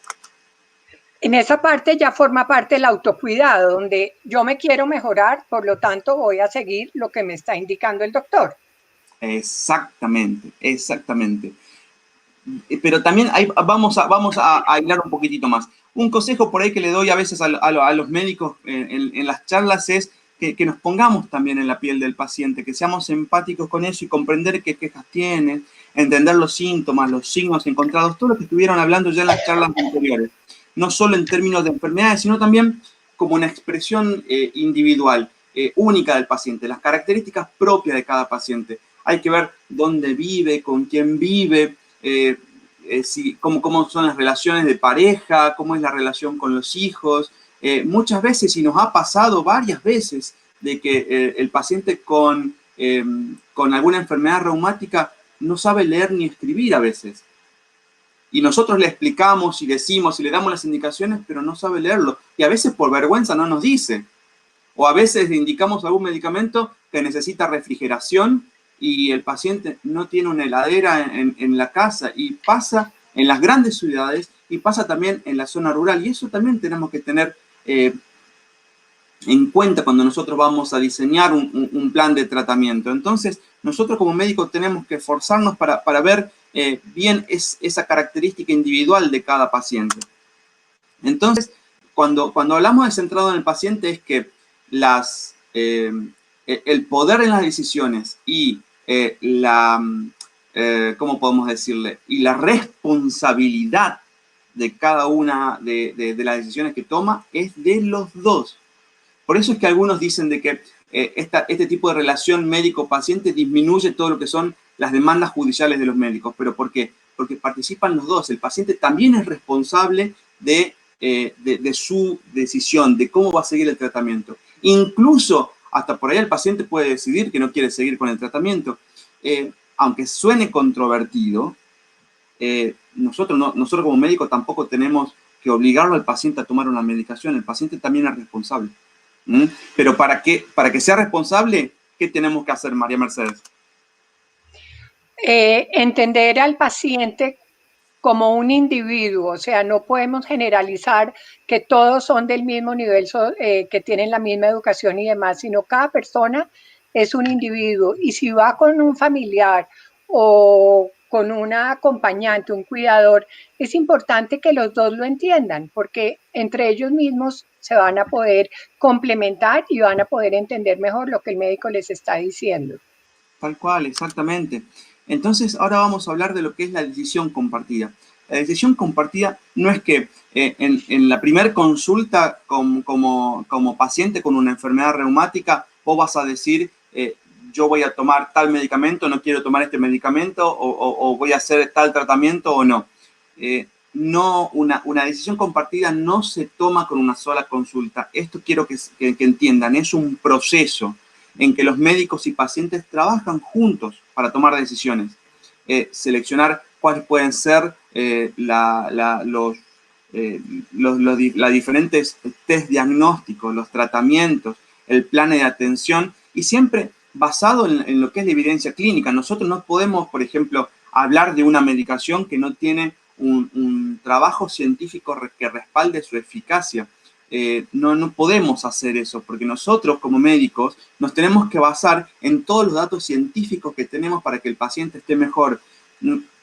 En esa parte ya forma parte del autocuidado, donde yo me quiero mejorar, por lo tanto voy a seguir lo que me está indicando el doctor. Exactamente, exactamente. Pero también vamos a hilar un poquitito más. Un consejo por ahí que le doy a veces a los médicos en las charlas es que nos pongamos también en la piel del paciente, que seamos empáticos con eso y comprender qué quejas tiene, entender los síntomas, los signos encontrados, todo lo que estuvieron hablando ya en las charlas anteriores. No solo en términos de enfermedades, sino también como una expresión individual, única del paciente, las características propias de cada paciente. Hay que ver dónde vive, con quién vive, cómo son las relaciones de pareja, cómo es la relación con los hijos. Muchas veces, y nos ha pasado varias veces, de que el paciente con alguna enfermedad reumática no sabe leer ni escribir a veces. Y nosotros le explicamos y decimos y le damos las indicaciones, pero no sabe leerlo. Y a veces por vergüenza no nos dice. O a veces le indicamos algún medicamento que necesita refrigeración y el paciente no tiene una heladera en la casa. Y pasa en las grandes ciudades y pasa también en la zona rural. Y eso también tenemos que tener en cuenta cuando nosotros vamos a diseñar un plan de tratamiento. Entonces, nosotros como médicos tenemos que esforzarnos para ver bien esa característica individual de cada paciente. Entonces, cuando hablamos de centrado en el paciente es que el poder en las decisiones y ¿cómo podemos decirle? Y la responsabilidad de cada una de las decisiones que toma es de los dos. Por eso es que algunos dicen de que este tipo de relación médico-paciente disminuye todo lo que son las demandas judiciales de los médicos. ¿Pero por qué? Porque participan los dos. El paciente también es responsable de su decisión, de cómo va a seguir el tratamiento. Incluso, hasta por ahí el paciente puede decidir que no quiere seguir con el tratamiento. Aunque suene controvertido, nosotros como médicos tampoco tenemos que obligarlo al paciente a tomar una medicación. El paciente también es responsable. Pero para que sea responsable, ¿qué tenemos que hacer, María Mercedes? Entender al paciente como un individuo, o sea, no podemos generalizar que todos son del mismo nivel, que tienen la misma educación y demás, sino cada persona es un individuo. Y si va con un familiar o con una acompañante, un cuidador, es importante que los dos lo entiendan, porque entre ellos mismos se van a poder complementar y van a poder entender mejor lo que el médico les está diciendo. Tal cual, exactamente. Entonces, ahora vamos a hablar de lo que es la decisión compartida. La decisión compartida no es que en la primera consulta como paciente con una enfermedad reumática vos vas a decir yo voy a tomar tal medicamento, no quiero tomar este medicamento o voy a hacer tal tratamiento o no. Una decisión compartida no se toma con una sola consulta. Esto quiero que entiendan, es un proceso en que los médicos y pacientes trabajan juntos para tomar decisiones. Seleccionar cuáles pueden ser los diferentes test diagnósticos, los tratamientos, el plan de atención y siempre basado en lo que es la evidencia clínica. Nosotros no podemos, por ejemplo, hablar de una medicación que no tiene un trabajo científico que respalde su eficacia. No podemos hacer eso, porque nosotros como médicos nos tenemos que basar en todos los datos científicos que tenemos para que el paciente esté mejor.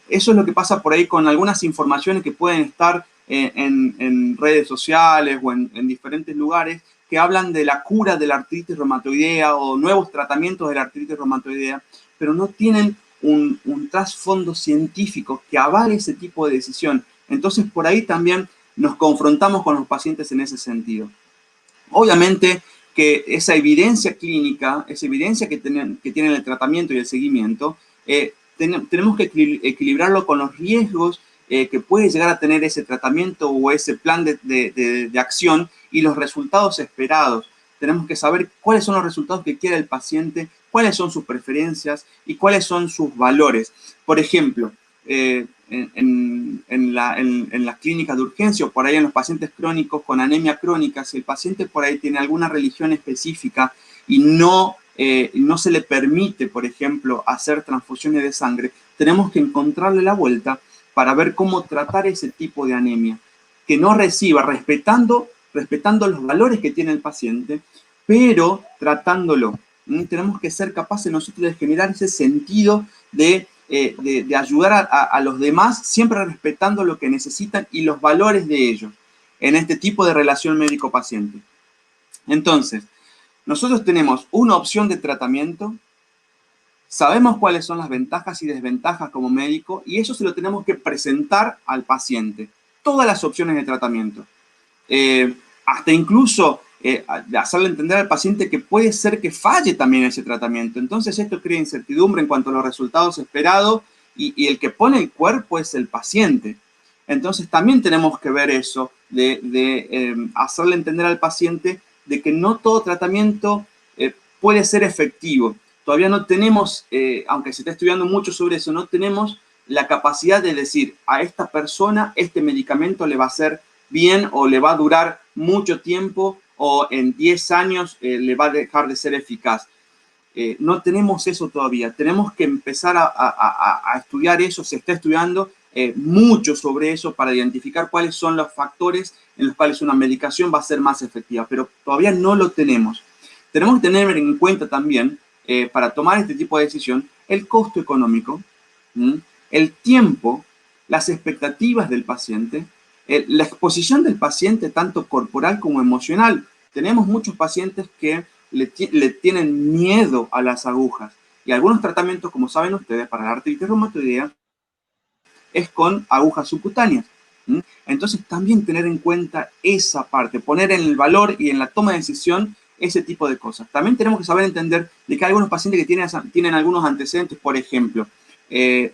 Eso es lo que pasa por ahí con algunas informaciones que pueden estar en redes sociales o en diferentes lugares que hablan de la cura de la artritis reumatoidea o nuevos tratamientos de la artritis reumatoidea, pero no tienen un trasfondo científico que avale ese tipo de decisión. Entonces, por ahí también nos confrontamos con los pacientes en ese sentido. Obviamente que esa evidencia clínica, esa evidencia que tienen el tratamiento y el seguimiento, tenemos que equilibrarlo con los riesgos que puede llegar a tener ese tratamiento o ese plan de acción y los resultados esperados. Tenemos que saber cuáles son los resultados que quiere el paciente, cuáles son sus preferencias y cuáles son sus valores. Por ejemplo, en las clínicas de urgencia o por ahí en los pacientes crónicos con anemia crónica, si el paciente por ahí tiene alguna religión específica y no se le permite, por ejemplo, hacer transfusiones de sangre, tenemos que encontrarle la vuelta para ver cómo tratar ese tipo de anemia, que no reciba, respetando los valores que tiene el paciente, pero tratándolo. Tenemos que ser capaces nosotros de generar ese sentido de ayudar a los demás, siempre respetando lo que necesitan y los valores de ellos, en este tipo de relación médico-paciente. Entonces, nosotros tenemos una opción de tratamiento, sabemos cuáles son las ventajas y desventajas como médico y eso se lo tenemos que presentar al paciente. Todas las opciones de tratamiento. Hasta incluso hacerle entender al paciente que puede ser que falle también ese tratamiento. Entonces esto crea incertidumbre en cuanto a los resultados esperados y el que pone el cuerpo es el paciente. Entonces también tenemos que ver eso, de hacerle entender al paciente de que no todo tratamiento puede ser efectivo. Todavía no tenemos, aunque se está estudiando mucho sobre eso, no tenemos la capacidad de decir a esta persona este medicamento le va a hacer bien o le va a durar mucho tiempo o en 10 años le va a dejar de ser eficaz. No tenemos eso todavía. Tenemos que empezar a estudiar eso. Se está estudiando mucho sobre eso para identificar cuáles son los factores en los cuales una medicación va a ser más efectiva, pero todavía no lo tenemos. Tenemos que tener en cuenta también, para tomar este tipo de decisión, el costo económico, el tiempo, las expectativas del paciente, la exposición del paciente tanto corporal como emocional. Tenemos muchos pacientes que le tienen miedo a las agujas y algunos tratamientos, como saben ustedes, para la artritis reumatoidea es con agujas subcutáneas. Entonces también tener en cuenta esa parte, poner en el valor y en la toma de decisión ese tipo de cosas. También tenemos que saber entender de que hay algunos pacientes que tienen algunos antecedentes, por ejemplo,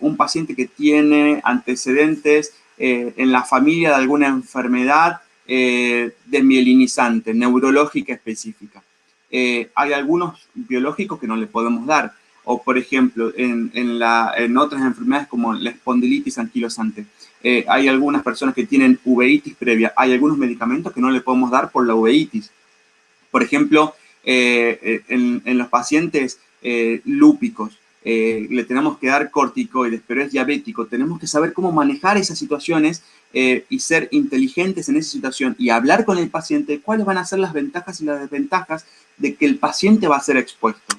un paciente que tiene antecedentes en la familia de alguna enfermedad desmielinizante, neurológica específica. Hay algunos biológicos que no le podemos dar, o por ejemplo, en otras enfermedades como la espondilitis anquilosante, hay algunas personas que tienen uveitis previa, hay algunos medicamentos que no le podemos dar por la uveitis. Por ejemplo, en los pacientes lúpicos, le tenemos que dar corticoides, pero es diabético. Tenemos que saber cómo manejar esas situaciones y ser inteligentes en esa situación y hablar con el paciente de cuáles van a ser las ventajas y las desventajas de que el paciente va a ser expuesto.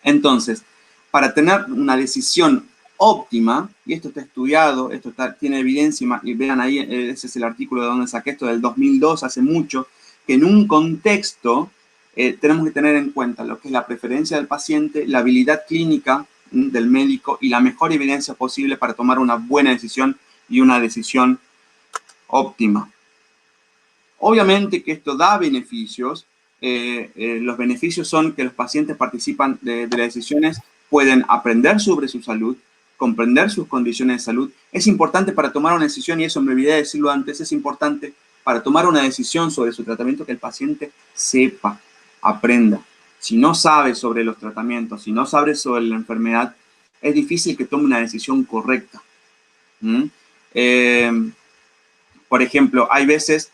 Entonces, para tener una decisión óptima, y esto está estudiado, tiene evidencia, y vean ahí, ese es el artículo de donde saqué esto, del 2002, hace mucho, que en un contexto tenemos que tener en cuenta lo que es la preferencia del paciente, la habilidad clínica del médico y la mejor evidencia posible para tomar una buena decisión y una decisión óptima. Obviamente que esto da beneficios. Los beneficios son que los pacientes participan de las decisiones, pueden aprender sobre su salud, comprender sus condiciones de salud. Es importante para tomar una decisión, y eso me olvidé de decirlo antes, es importante para tomar una decisión sobre su tratamiento que el paciente sepa, aprenda. Si no sabe sobre los tratamientos, si no sabe sobre la enfermedad, es difícil que tome una decisión correcta. Por ejemplo, hay veces,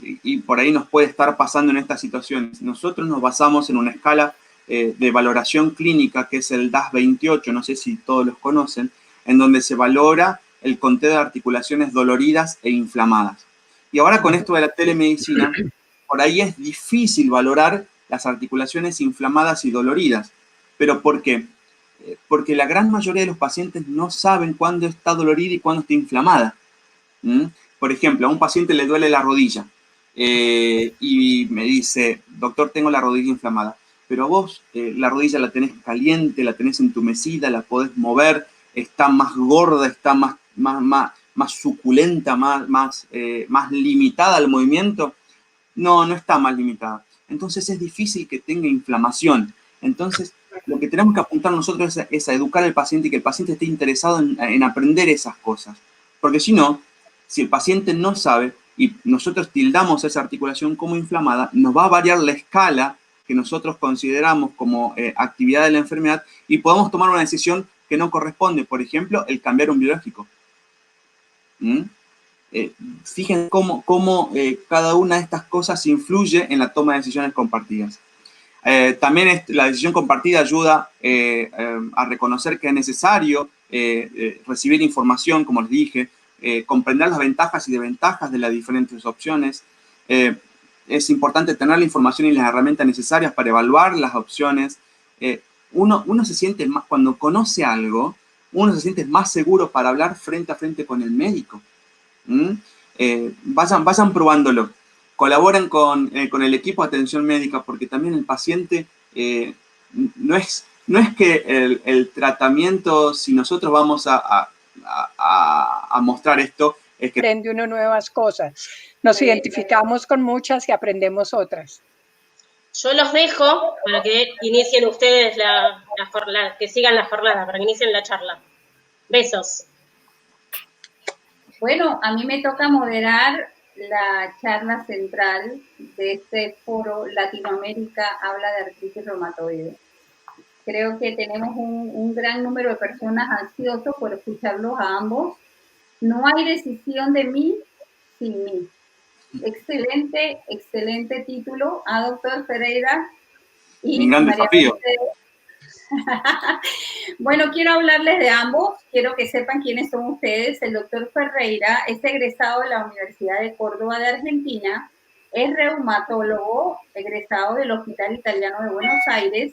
y por ahí nos puede estar pasando en estas situaciones, nosotros nos basamos en una escala de valoración clínica, que es el DAS-28, no sé si todos los conocen, en donde se valora el conteo de articulaciones doloridas e inflamadas. Y ahora con esto de la telemedicina, por ahí es difícil valorar las articulaciones inflamadas y doloridas. ¿Pero por qué? Porque la gran mayoría de los pacientes no saben cuándo está dolorida y cuándo está inflamada. Por ejemplo, a un paciente le duele la rodilla y me dice, doctor, tengo la rodilla inflamada. Pero vos la rodilla la tenés caliente, la tenés entumecida, la podés mover, está más gorda, está más suculenta, más limitada al movimiento. No, no está más limitada. Entonces es difícil que tenga inflamación. Entonces lo que tenemos que apuntar nosotros es a educar al paciente y que el paciente esté interesado en aprender esas cosas. Porque si no, si el paciente no sabe y nosotros tildamos esa articulación como inflamada, nos va a variar la escala que nosotros consideramos como actividad de la enfermedad y podemos tomar una decisión que no corresponde. Por ejemplo, el cambiar un biológico. Fíjense cómo cada una de estas cosas influye en la toma de decisiones compartidas. También la decisión compartida ayuda a reconocer que es necesario recibir información, como les dije, comprender las ventajas y desventajas de las diferentes opciones. Es importante tener la información y las herramientas necesarias para evaluar las opciones. Uno se siente más, cuando conoce algo, uno se siente más seguro para hablar frente a frente con el médico. Vayan probándolo. Colaboren con el equipo de atención médica, porque también el paciente no es que el tratamiento, si nosotros vamos a mostrar esto, es que aprende uno nuevas cosas. Nos identificamos con muchas y aprendemos otras. Yo los dejo para que inicien ustedes que sigan la jornada, para que inicien la charla. Besos. Bueno, a mí me toca moderar la charla central de este foro Latinoamérica habla de artritis reumatoide. Creo que tenemos un gran número de personas ansiosos por escucharlos a ambos. No hay decisión de mí sin mí. Excelente, excelente título a doctor Ferreira y un gran desafío. Bueno, quiero hablarles de ambos, quiero que sepan quiénes son ustedes. El doctor Ferreira es egresado de la Universidad de Córdoba de Argentina, es reumatólogo, egresado del Hospital Italiano de Buenos Aires,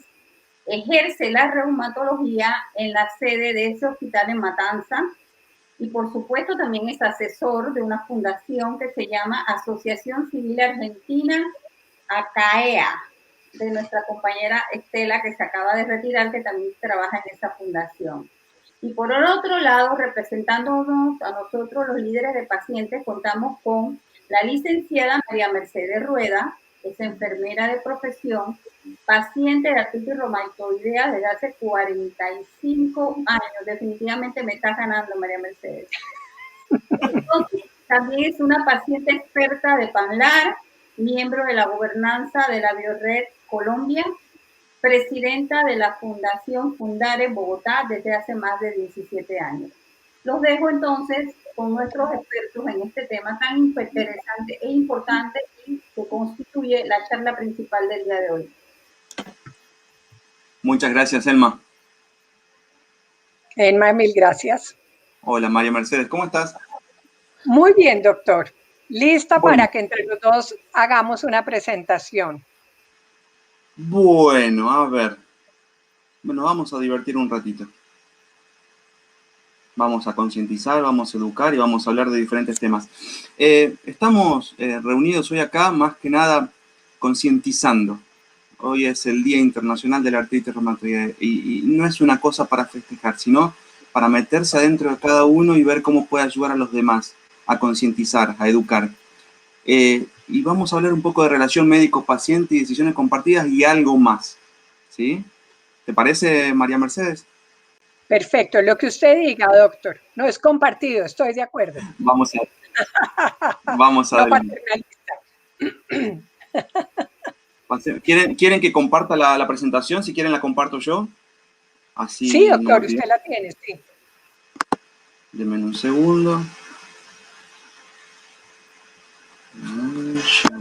ejerce la reumatología en la sede de ese hospital en Matanza y por supuesto también es asesor de una fundación que se llama Asociación Civil Argentina, ACAEA, de nuestra compañera Estela, que se acaba de retirar, que también trabaja en esa fundación. Y por el otro lado, representándonos a nosotros, los líderes de pacientes, contamos con la licenciada María Mercedes Rueda, es enfermera de profesión, paciente de artritis reumatoidea desde hace 45 años. Definitivamente me está ganando, María Mercedes. Entonces, también es una paciente experta de PANLAR, miembro de la gobernanza de la Biored Colombia, presidenta de la Fundación Fundare Bogotá desde hace más de 17 años. Los dejo entonces con nuestros expertos en este tema tan interesante e importante y que constituye la charla principal del día de hoy. Muchas gracias, Elma. Elma, mil gracias. Hola, María Mercedes, ¿cómo estás? Muy bien, doctor. Lista bueno, para que entre los dos hagamos una presentación. Bueno, a ver. Bueno, vamos a divertir un ratito. Vamos a concientizar, vamos a educar y vamos a hablar de diferentes temas. Estamos reunidos hoy acá, más que nada, concientizando. Hoy es el Día Internacional de la Artritis Reumatoide y no es una cosa para festejar, sino para meterse adentro de cada uno y ver cómo puede ayudar a los demás a concientizar, a educar. Y vamos a hablar un poco de relación médico-paciente y decisiones compartidas y algo más. ¿Sí? ¿Te parece, María Mercedes? Perfecto, lo que usted diga, doctor. No es compartido, estoy de acuerdo. Vamos a no ¿Quieren que comparta la presentación? Si quieren la comparto yo. Así sí, doctor, usted la tiene, sí. Denme un segundo.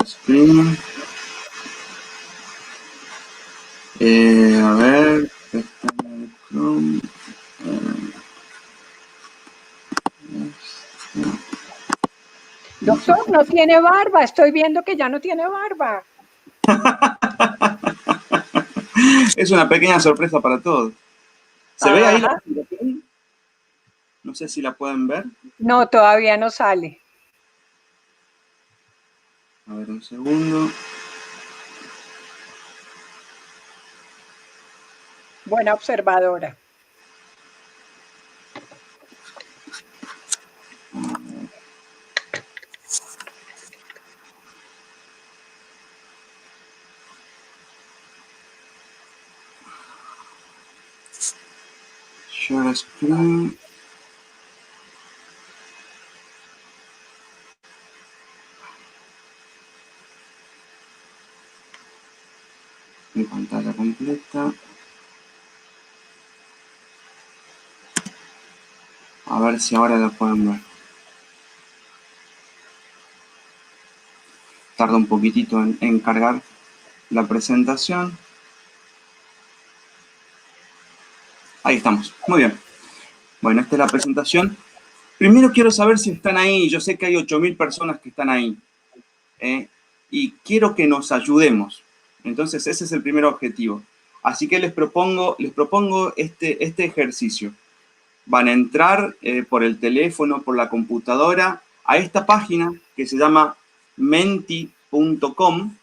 Screen. A ver, pestaña de Chrome. Doctor, no tiene barba. Estoy viendo que ya no tiene barba. Es una pequeña sorpresa para todos. ¿Se ve ahí la Ajá. presentación? No sé si la pueden ver. No, todavía no sale. A ver, un segundo. Buena observadora. Share screen. Mi pantalla completa. A ver si ahora la pueden ver. Tarda un poquitito en cargar la presentación. Ahí estamos. Muy bien. Bueno, esta es la presentación. Primero quiero saber si están ahí. Yo sé que hay 8.000 personas que están ahí. Y quiero que nos ayudemos. Entonces, ese es el primer objetivo. Así que les propongo este ejercicio. Van a entrar por el teléfono, por la computadora, a esta página que se llama menti.com.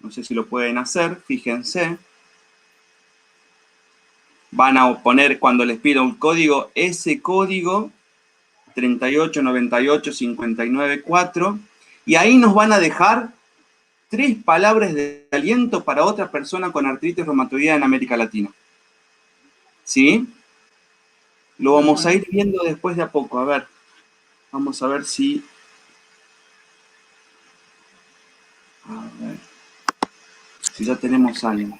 No sé si lo pueden hacer, fíjense. Van a poner, cuando les pido un código, ese código 3898594, y ahí nos van a dejar 3 palabras de aliento para otra persona con artritis reumatoidea en América Latina. ¿Sí? Lo vamos a ir viendo después de a poco. A ver, vamos a ver si... A ver, si ya tenemos algo.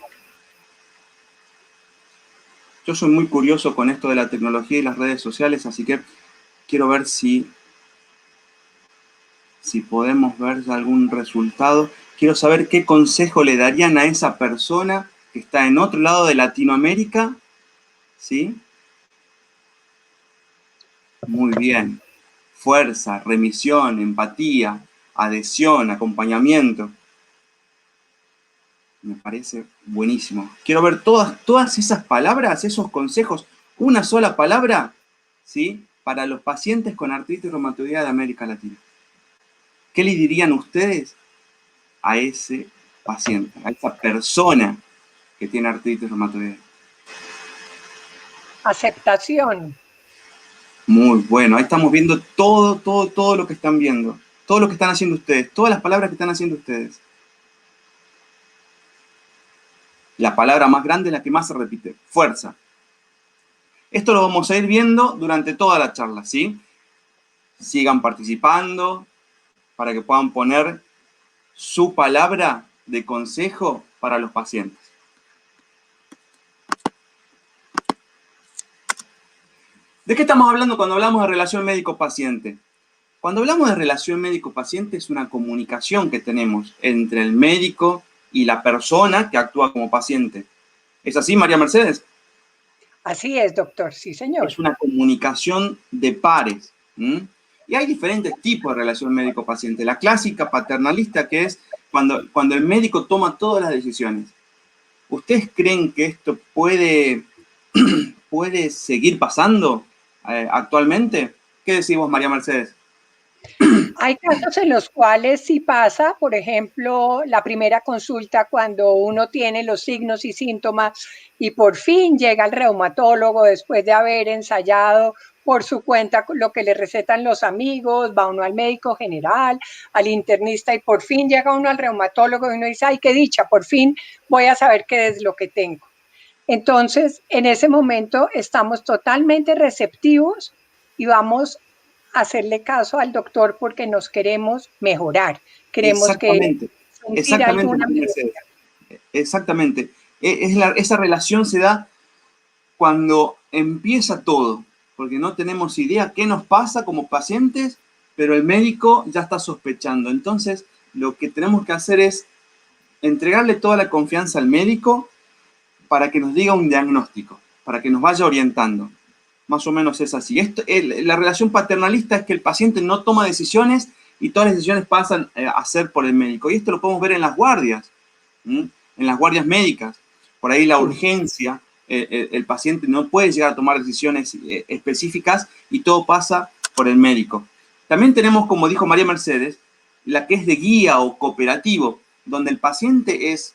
Yo soy muy curioso con esto de la tecnología y las redes sociales, así que quiero ver si podemos ver algún resultado. Quiero saber qué consejo le darían a esa persona que está en otro lado de Latinoamérica. ¿Sí? Muy bien. Fuerza, remisión, empatía, adhesión, acompañamiento. Me parece buenísimo. Quiero ver todas esas palabras, esos consejos, una sola palabra, ¿sí? Para los pacientes con artritis reumatoidea de América Latina. ¿Qué le dirían ustedes a ese paciente, a esa persona que tiene artritis reumatoidea? Aceptación. Muy bueno. Ahí estamos viendo todo lo que están viendo. Todo lo que están haciendo ustedes. Todas las palabras que están haciendo ustedes. La palabra más grande es la que más se repite. Fuerza. Esto lo vamos a ir viendo durante toda la charla, ¿sí? Sigan participando para que puedan poner su palabra de consejo para los pacientes. ¿De qué estamos hablando cuando hablamos de relación médico-paciente? Cuando hablamos de relación médico-paciente es una comunicación que tenemos entre el médico y la persona que actúa como paciente. ¿Es así, María Mercedes? Así es, doctor. Sí, señor. Es una comunicación de pares. Y hay diferentes tipos de relación médico-paciente. La clásica paternalista, que es cuando el médico toma todas las decisiones. ¿Ustedes creen que esto puede seguir pasando actualmente? ¿Qué decís vos, María Mercedes? Hay casos en los cuales sí pasa, por ejemplo, la primera consulta cuando uno tiene los signos y síntomas y por fin llega al reumatólogo después de haber ensayado por su cuenta lo que le recetan los amigos, va uno al médico general, al internista y por fin llega uno al reumatólogo y uno dice, ay, qué dicha, por fin voy a saber qué es lo que tengo. Entonces, en ese momento estamos totalmente receptivos y vamos hacerle caso al doctor porque nos queremos mejorar. Queremos Exactamente. que sentir alguna mejoría. Exactamente. Esa relación se da cuando empieza todo, porque no tenemos idea qué nos pasa como pacientes, pero el médico ya está sospechando. Entonces, lo que tenemos que hacer es entregarle toda la confianza al médico para que nos diga un diagnóstico, para que nos vaya orientando. Más o menos es así. La relación paternalista es que el paciente no toma decisiones y todas las decisiones pasan a ser por el médico. Y esto lo podemos ver en las guardias, en las guardias médicas. Por ahí la urgencia, el paciente no puede llegar a tomar decisiones específicas y todo pasa por el médico. También tenemos, como dijo María Mercedes, la que es de guía o cooperativo, donde el paciente es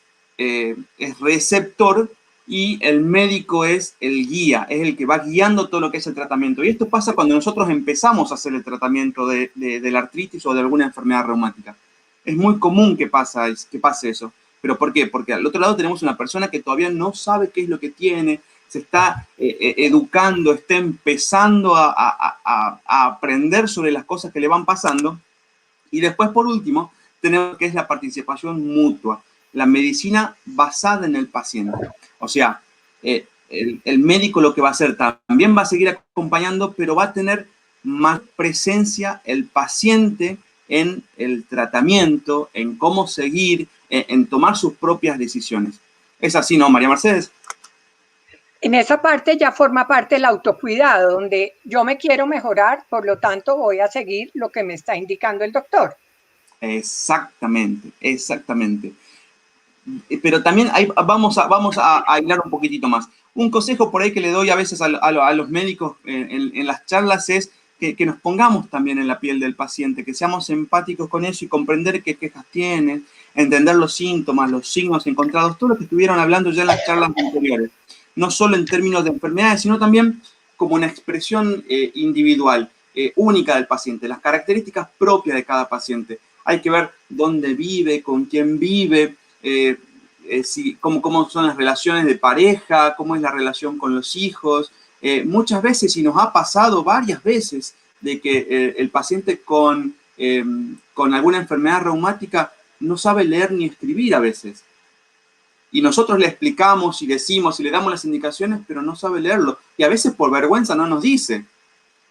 receptor y el médico es el guía, es el que va guiando todo lo que es el tratamiento. Y esto pasa cuando nosotros empezamos a hacer el tratamiento de la artritis o de alguna enfermedad reumática. Es muy común que pase eso. ¿Pero por qué? Porque al otro lado tenemos una persona que todavía no sabe qué es lo que tiene, se está educando, está empezando a aprender sobre las cosas que le van pasando. Y después, por último, tenemos lo que es la participación mutua, la medicina basada en el paciente. O sea, el médico lo que va a hacer también va a seguir acompañando, pero va a tener más presencia el paciente en el tratamiento, en cómo seguir, en tomar sus propias decisiones. ¿Es así, no, María Mercedes? En esa parte ya forma parte del autocuidado, donde yo me quiero mejorar, por lo tanto voy a seguir lo que me está indicando el doctor. Exactamente, exactamente. Pero también vamos a hilar un poquitito más. Un consejo por ahí que le doy a veces a los médicos en las charlas es que nos pongamos también en la piel del paciente, que seamos empáticos con eso y comprender qué quejas tienen, entender los síntomas, los signos encontrados, todo lo que estuvieron hablando ya en las charlas anteriores. No solo en términos de enfermedades, sino también como una expresión individual, única del paciente, las características propias de cada paciente. Hay que ver dónde vive, con quién vive, cómo son las relaciones de pareja, cómo es la relación con los hijos. Muchas veces, y nos ha pasado varias veces, de que el paciente con alguna enfermedad reumática no sabe leer ni escribir a veces. Y nosotros le explicamos y decimos y le damos las indicaciones, pero no sabe leerlo. Y a veces por vergüenza no nos dice.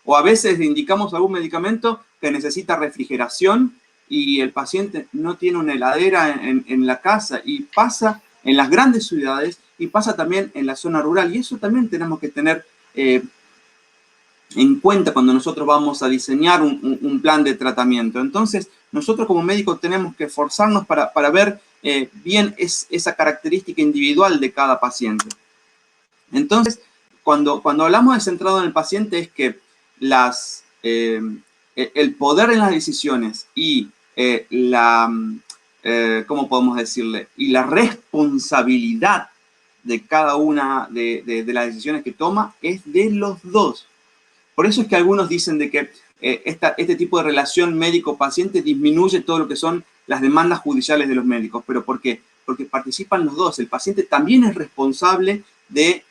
O a veces le indicamos algún medicamento que necesita refrigeración y el paciente no tiene una heladera en la casa. Y pasa en las grandes ciudades y pasa también en la zona rural. Y eso también tenemos que tener en cuenta cuando nosotros vamos a diseñar un plan de tratamiento. Entonces, nosotros como médicos tenemos que esforzarnos para ver bien esa característica individual de cada paciente. Entonces, cuando hablamos de centrado en el paciente es que el poder en las decisiones y ¿cómo podemos decirle? Y la responsabilidad de cada una de las decisiones que toma es de los dos. Por eso es que algunos dicen de que este tipo de relación médico-paciente disminuye todo lo que son las demandas judiciales de los médicos. ¿Pero por qué? Porque participan los dos. El paciente también es responsable de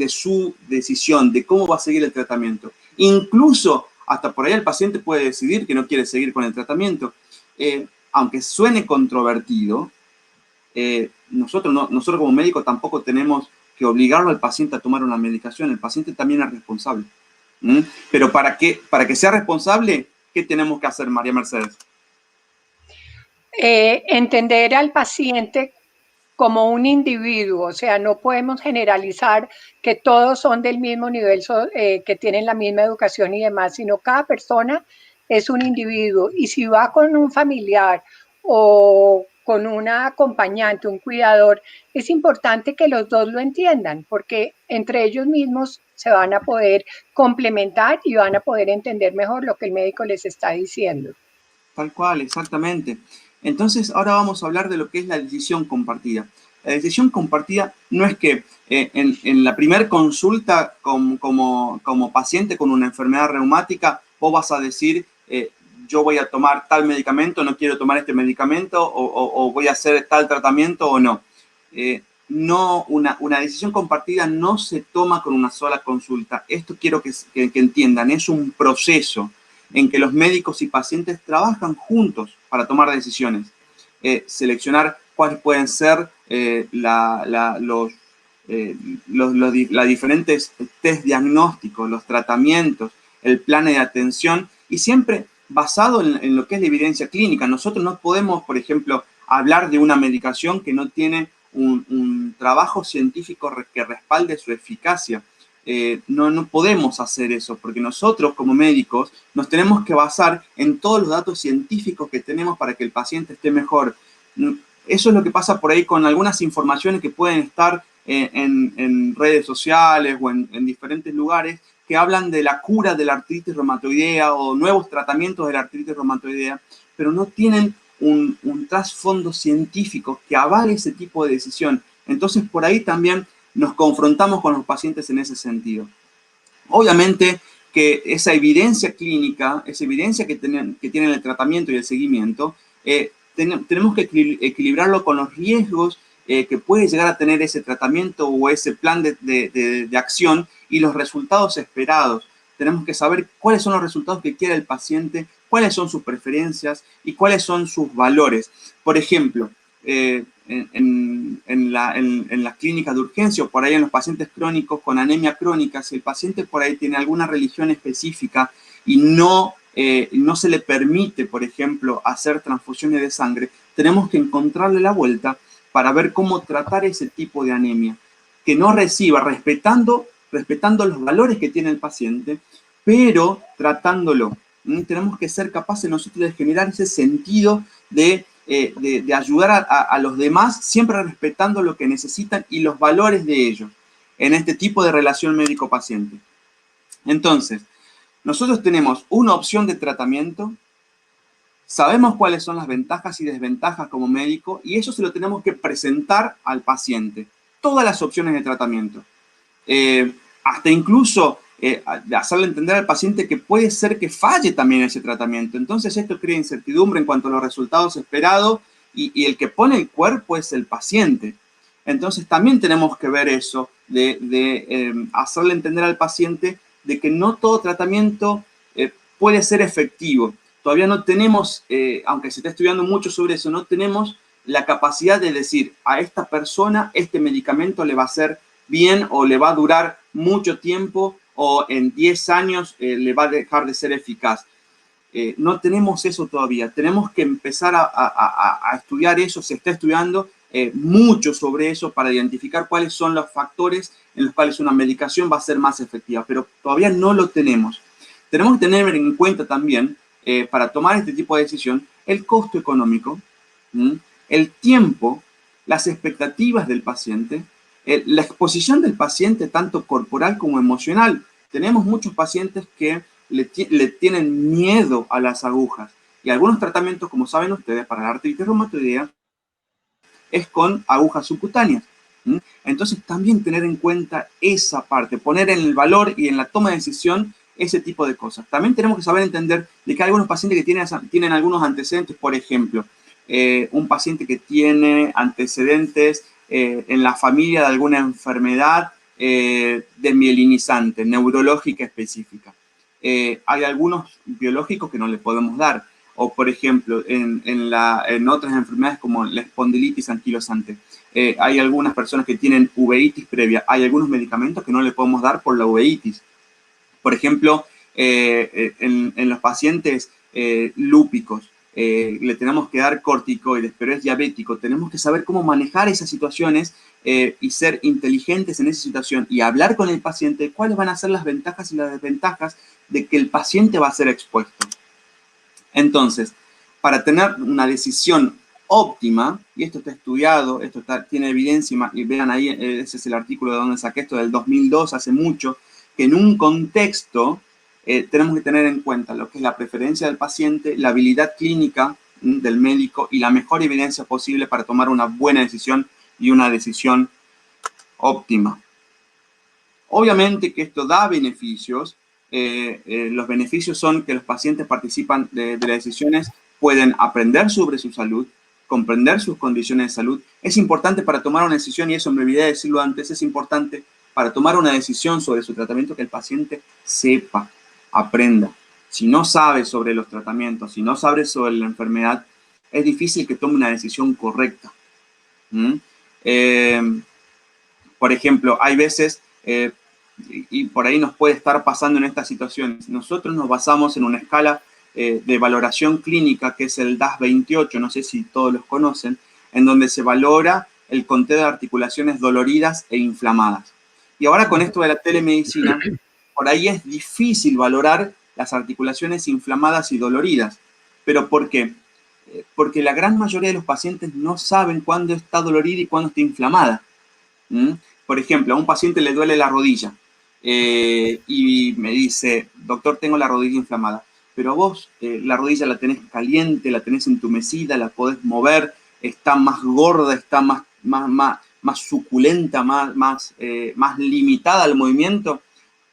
su decisión, de cómo va a seguir el tratamiento. Incluso, hasta por ahí el paciente puede decidir que no quiere seguir con el tratamiento. Aunque suene controvertido, nosotros como médicos tampoco tenemos que obligarlo al paciente a tomar una medicación. El paciente también es responsable. Pero para que sea responsable, ¿qué tenemos que hacer, María Mercedes? Entender al paciente como un individuo, o sea, no podemos generalizar que todos son del mismo nivel, que tienen la misma educación y demás, sino cada persona es un individuo. Y si va con un familiar o con una acompañante, un cuidador, es importante que los dos lo entiendan, porque entre ellos mismos se van a poder complementar y van a poder entender mejor lo que el médico les está diciendo. Tal cual, exactamente. Entonces, ahora vamos a hablar de lo que es la decisión compartida. La decisión compartida no es que en la primera consulta como paciente con una enfermedad reumática vos vas a decir yo voy a tomar tal medicamento, no quiero tomar este medicamento o voy a hacer tal tratamiento o no. No, una decisión compartida no se toma con una sola consulta. Esto quiero que entiendan, es un proceso en que los médicos y pacientes trabajan juntos para tomar decisiones. Seleccionar cuáles pueden ser los diferentes test diagnósticos, los tratamientos, el plan de atención y siempre basado en lo que es la evidencia clínica. Nosotros no podemos, por ejemplo, hablar de una medicación que no tiene un trabajo científico que respalde su eficacia. No podemos hacer eso, porque nosotros como médicos nos tenemos que basar en todos los datos científicos que tenemos para que el paciente esté mejor. Eso es lo que pasa por ahí con algunas informaciones que pueden estar en redes sociales o en diferentes lugares que hablan de la cura de la artritis reumatoidea o nuevos tratamientos de la artritis reumatoidea, pero no tienen un trasfondo científico que avale ese tipo de decisión. Entonces, por ahí también nos confrontamos con los pacientes en ese sentido. Obviamente que esa evidencia clínica, esa evidencia que tienen el tratamiento y el seguimiento, tenemos que equilibrarlo con los riesgos que puede llegar a tener ese tratamiento o ese plan de acción y los resultados esperados. Tenemos que saber cuáles son los resultados que quiere el paciente, cuáles son sus preferencias y cuáles son sus valores. Por ejemplo, en las clínicas de urgencia o por ahí en los pacientes crónicos con anemia crónica, si el paciente por ahí tiene alguna religión específica y no se le permite, por ejemplo, hacer transfusiones de sangre, tenemos que encontrarle la vuelta para ver cómo tratar ese tipo de anemia, que no reciba, respetando los valores que tiene el paciente, pero tratándolo. Tenemos que ser capaces nosotros de generar ese sentido de ayudar a los demás, siempre respetando lo que necesitan y los valores de ellos en este tipo de relación médico-paciente. Entonces, nosotros tenemos una opción de tratamiento, sabemos cuáles son las ventajas y desventajas como médico y eso se lo tenemos que presentar al paciente. Todas las opciones de tratamiento. Hasta incluso hacerle entender al paciente que puede ser que falle también ese tratamiento. Entonces esto crea incertidumbre en cuanto a los resultados esperados y el que pone el cuerpo es el paciente. Entonces también tenemos que ver eso de hacerle entender al paciente de que no todo tratamiento puede ser efectivo. Todavía no tenemos, aunque se está estudiando mucho sobre eso, no tenemos la capacidad de decir a esta persona este medicamento le va a hacer bien o le va a durar mucho tiempo o en 10 años le va a dejar de ser eficaz. No tenemos eso todavía. Tenemos que empezar a estudiar eso. Se está estudiando mucho sobre eso para identificar cuáles son los factores en los cuales una medicación va a ser más efectiva, pero todavía no lo tenemos. Tenemos que tener en cuenta también, para tomar este tipo de decisión, el costo económico, el tiempo, las expectativas del paciente, la exposición del paciente tanto corporal como emocional. Tenemos muchos pacientes que le tienen miedo a las agujas y algunos tratamientos, como saben ustedes, para la artritis reumatoidea es con agujas subcutáneas. Entonces también tener en cuenta esa parte, poner en el valor y en la toma de decisión ese tipo de cosas. También tenemos que saber entender de que hay algunos pacientes que tienen algunos antecedentes, por ejemplo, un paciente que tiene antecedentes en la familia de alguna enfermedad desmielinizante, neurológica específica. Hay algunos biológicos que no le podemos dar, o por ejemplo, en otras enfermedades como la espondilitis anquilosante, hay algunas personas que tienen uveitis previa, hay algunos medicamentos que no le podemos dar por la uveitis. Por ejemplo, en los pacientes lúpicos, le tenemos que dar corticoides, pero es diabético. Tenemos que saber cómo manejar esas situaciones y ser inteligentes en esa situación y hablar con el paciente cuáles van a ser las ventajas y las desventajas de que el paciente va a ser expuesto. Entonces, para tener una decisión óptima, y esto está estudiado, tiene evidencia, y vean ahí, ese es el artículo de donde saqué esto del 2002, hace mucho, que en un contexto tenemos que tener en cuenta lo que es la preferencia del paciente, la habilidad clínica del médico y la mejor evidencia posible para tomar una buena decisión y una decisión óptima. Obviamente que esto da beneficios. Los beneficios son que los pacientes participan de las decisiones, pueden aprender sobre su salud, comprender sus condiciones de salud. Es importante para tomar una decisión, y eso me olvidé de decirlo antes, es importante para tomar una decisión sobre su tratamiento que el paciente sepa, aprenda. Si no sabe sobre los tratamientos, si no sabe sobre la enfermedad, es difícil que tome una decisión correcta. Por ejemplo, hay veces, y por ahí nos puede estar pasando en estas situaciones, nosotros nos basamos en una escala de valoración clínica, que es el DAS-28, no sé si todos los conocen, en donde se valora el conteo de articulaciones doloridas e inflamadas. Y ahora con esto de la telemedicina, por ahí es difícil valorar las articulaciones inflamadas y doloridas. ¿Pero por qué? Porque la gran mayoría de los pacientes no saben cuándo está dolorida y cuándo está inflamada. Por ejemplo, a un paciente le duele la rodilla y me dice, doctor, tengo la rodilla inflamada. Pero vos la rodilla la tenés caliente, la tenés entumecida, la podés mover, está más gorda, está más suculenta, más limitada al movimiento.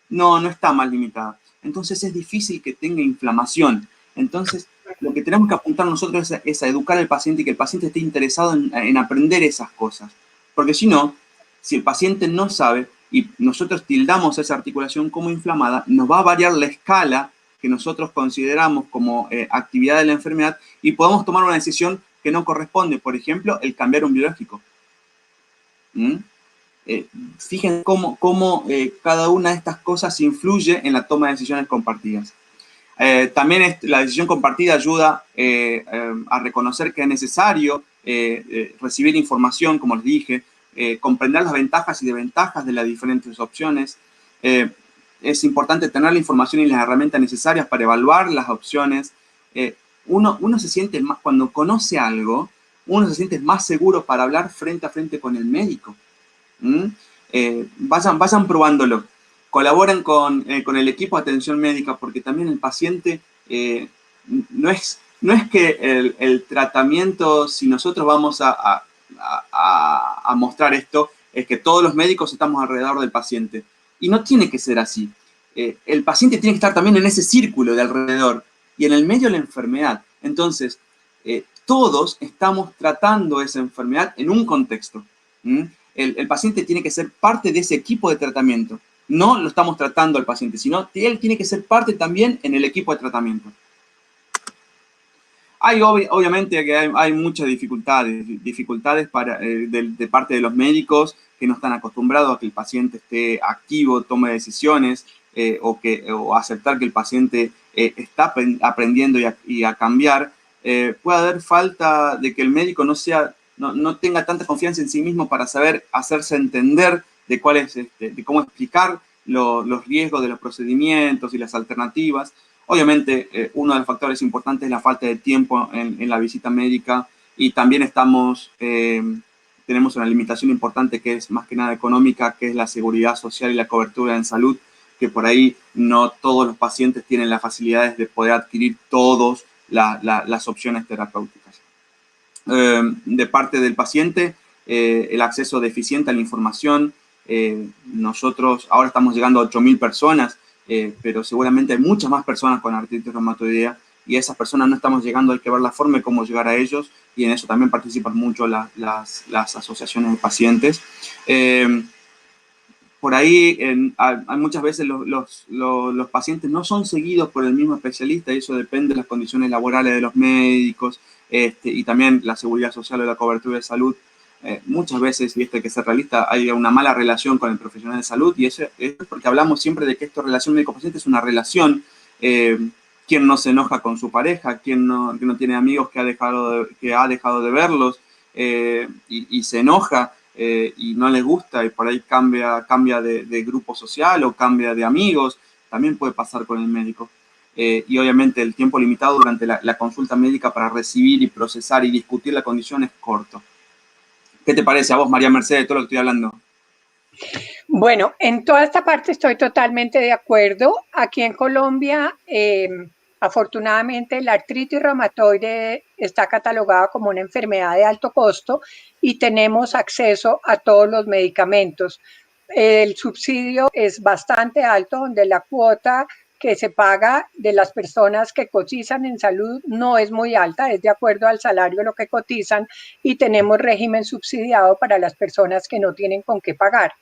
No, no está más limitada. Entonces es difícil que tenga inflamación. Entonces lo que tenemos que apuntar nosotros es a educar al paciente y que el paciente esté interesado en aprender esas cosas. Porque si no, si el paciente no sabe y nosotros tildamos esa articulación como inflamada, nos va a variar la escala que nosotros consideramos como actividad de la enfermedad y podemos tomar una decisión que no corresponde. Por ejemplo, el cambiar un biológico. Fíjense cómo cada una de estas cosas influye en la toma de decisiones compartidas. También la decisión compartida ayuda a reconocer que es necesario recibir información, como les dije, comprender las ventajas y desventajas de las diferentes opciones. Es importante tener la información y las herramientas necesarias para evaluar las opciones. Uno se siente más, cuando conoce algo, uno se siente más seguro para hablar frente a frente con el médico. Vayan probándolo. Colaboren con el equipo de atención médica, porque también el paciente no es que el tratamiento, si nosotros vamos a mostrar esto, es que todos los médicos estamos alrededor del paciente. Y no tiene que ser así. El paciente tiene que estar también en ese círculo de alrededor y en el medio de la enfermedad. Entonces, todos estamos tratando esa enfermedad en un contexto. El paciente tiene que ser parte de ese equipo de tratamiento. No lo estamos tratando al paciente, sino que él tiene que ser parte también en el equipo de tratamiento. Obviamente que hay muchas dificultades de parte de los médicos que no están acostumbrados a que el paciente esté activo, tome decisiones o aceptar que el paciente está aprendiendo y a cambiar. Puede haber falta de que el médico no tenga tanta confianza en sí mismo para saber hacerse entender de cómo explicar los riesgos de los procedimientos y las alternativas. Obviamente, uno de los factores importantes es la falta de tiempo en la visita médica y también tenemos una limitación importante que es más que nada económica, que es la seguridad social y la cobertura en salud, que por ahí no todos los pacientes tienen las facilidades de poder adquirir todas las opciones terapéuticas. De parte del paciente, el acceso deficiente a la información. Nosotros ahora estamos llegando a 8.000 personas, pero seguramente hay muchas más personas con artritis reumatoidea y a esas personas no estamos llegando, hay que ver la forma de cómo llegar a ellos y en eso también participan mucho las asociaciones de pacientes. Por ahí hay muchas veces los pacientes no son seguidos por el mismo especialista y eso depende de las condiciones laborales de los médicos y también la seguridad social o la cobertura de salud. Muchas veces, y esto hay que ser realista, hay una mala relación con el profesional de salud y eso es porque hablamos siempre de que esta relación médico-paciente es una relación. ¿Quién no se enoja con su pareja? ¿Quién no tiene amigos que ha dejado de verlos y se enoja y no les gusta y por ahí cambia de grupo social o cambia de amigos? También puede pasar con el médico. Y obviamente el tiempo limitado durante la consulta médica para recibir y procesar y discutir la condición es corto. ¿Qué te parece a vos, María Mercedes, todo lo que estoy hablando? Bueno, en toda esta parte estoy totalmente de acuerdo. Aquí en Colombia, afortunadamente, la artritis reumatoide está catalogada como una enfermedad de alto costo y tenemos acceso a todos los medicamentos. El subsidio es bastante alto, donde la cuota que se paga de las personas que cotizan en salud no es muy alta, es de acuerdo al salario lo que cotizan y tenemos régimen subsidiado para las personas que no tienen con qué pagar.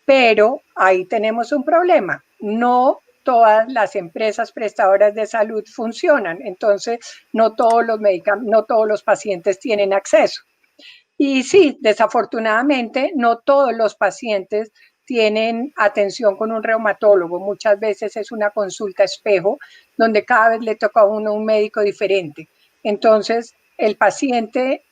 Pero ahí tenemos un problema, no todas las empresas prestadoras de salud funcionan, entonces no todos los pacientes tienen acceso. Y sí, desafortunadamente no todos los pacientes tienen atención con un reumatólogo. Muchas veces es una consulta espejo, donde cada vez le toca a uno un médico diferente. Entonces, el paciente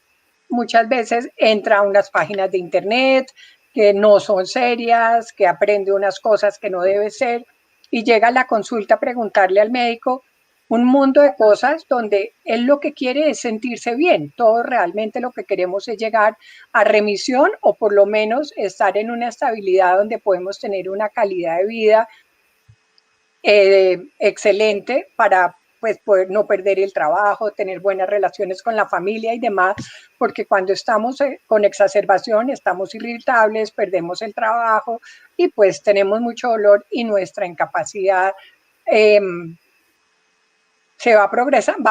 muchas veces entra a unas páginas de internet que no son serias, que aprende unas cosas que no debe ser, y llega a la consulta a preguntarle al médico un mundo de cosas donde él lo que quiere es sentirse bien. Todos realmente lo que queremos es llegar a remisión o por lo menos estar en una estabilidad donde podemos tener una calidad de vida excelente para pues poder no perder el trabajo, tener buenas relaciones con la familia y demás, porque cuando estamos con exacerbación estamos irritables, perdemos el trabajo y pues tenemos mucho dolor y nuestra incapacidad va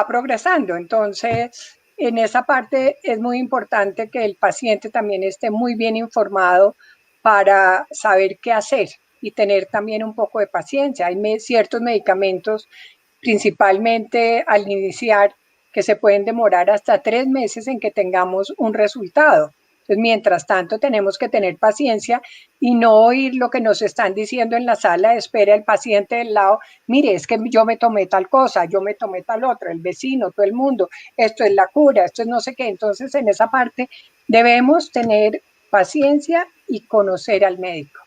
progresando. Entonces, en esa parte es muy importante que el paciente también esté muy bien informado para saber qué hacer y tener también un poco de paciencia. Hay ciertos medicamentos, principalmente al iniciar, que se pueden demorar hasta 3 meses en que tengamos un resultado. Entonces, mientras tanto, tenemos que tener paciencia y no oír lo que nos están diciendo en la sala de espera el paciente del lado. Mire, es que yo me tomé tal cosa, yo me tomé tal otra, el vecino, todo el mundo, esto es la cura, esto es no sé qué. Entonces, en esa parte debemos tener paciencia y conocer al médico.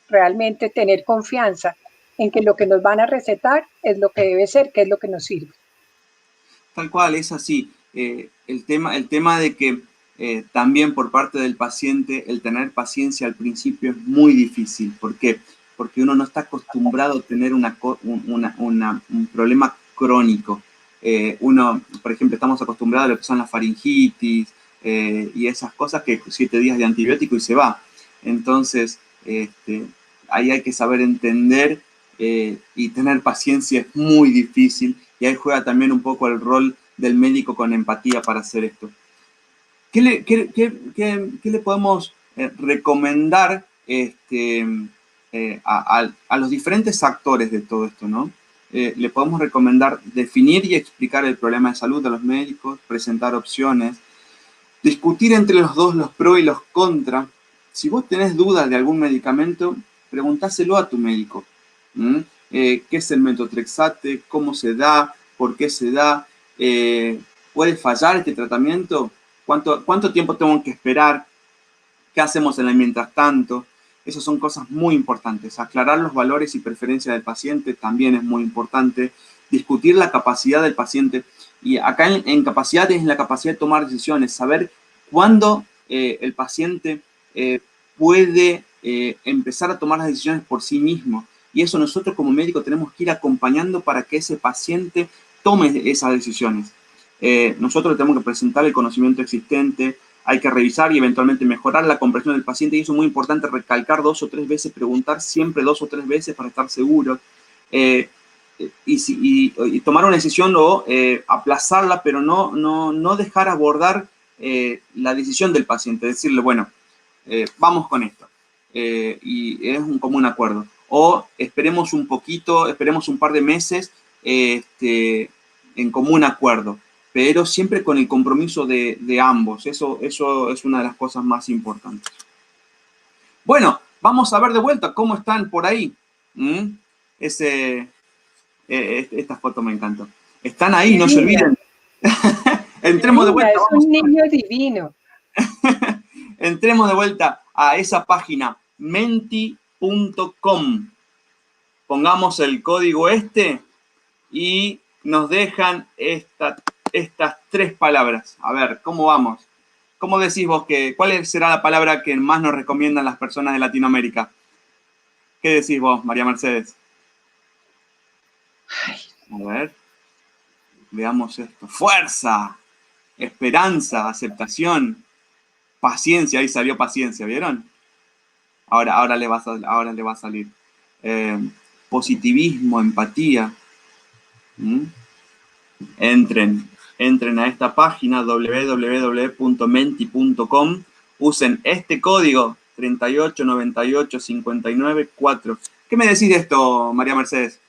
Realmente tener confianza en que lo que nos van a recetar es lo que debe ser, que es lo que nos sirve. Tal cual, es así. El tema de que también por parte del paciente el tener paciencia al principio es muy difícil. ¿Por qué? Porque uno no está acostumbrado a tener un problema crónico. Uno, por ejemplo, estamos acostumbrados a lo que son las faringitis y esas cosas que 7 días de antibiótico y se va. Entonces, ahí hay que saber entender y tener paciencia es muy difícil. Y ahí juega también un poco el rol del médico con empatía para hacer esto. ¿Qué le podemos recomendar a los diferentes actores de todo esto, ¿no? Le podemos recomendar definir y explicar el problema de salud de los médicos, presentar opciones, discutir entre los dos los pros y los contras. Si vos tenés dudas de algún medicamento, preguntáselo a tu médico. ¿Qué es el metotrexate? ¿Cómo se da? ¿Por qué se da? ¿Puede fallar este tratamiento? ¿Cuánto tiempo tengo que esperar? ¿Qué hacemos en el mientras tanto? Esas son cosas muy importantes. Aclarar los valores y preferencias del paciente también es muy importante. Discutir la capacidad del paciente. Y acá en capacidad es la capacidad de tomar decisiones. Saber cuándo el paciente puede empezar a tomar las decisiones por sí mismo. Y eso nosotros como médicos tenemos que ir acompañando para que ese paciente tome esas decisiones. Nosotros le tenemos que presentar el conocimiento existente, hay que revisar y eventualmente mejorar la comprensión del paciente, y eso es muy importante recalcar 2 o 3 veces, preguntar siempre 2 o 3 veces para estar seguro. Y tomar una decisión o aplazarla, pero no dejar abordar la decisión del paciente, decirle, bueno, vamos con esto. Y es como un acuerdo. O esperemos un poquito, esperemos un par de meses en común acuerdo, pero siempre con el compromiso de ambos. Eso es una de las cosas más importantes. Bueno, vamos a ver de vuelta cómo están por ahí. Esta foto me encantó. Están ahí, divino. No se olviden. Entremos de vuelta. Es un niño divino. Entremos de vuelta a esa página, menti.com. Pongamos el código y nos dejan estas 3 palabras. A ver, ¿cómo vamos? ¿Cómo decís vos cuál será la palabra que más nos recomiendan las personas de Latinoamérica? ¿Qué decís vos, María Mercedes? A ver, veamos esto. Fuerza, esperanza, aceptación, paciencia. Ahí salió paciencia, ¿vieron? Ahora le va a salir. Positivismo, empatía. Entren a esta página www.menti.com, usen este código 3898594. ¿Qué me decís de esto, María Mercedes?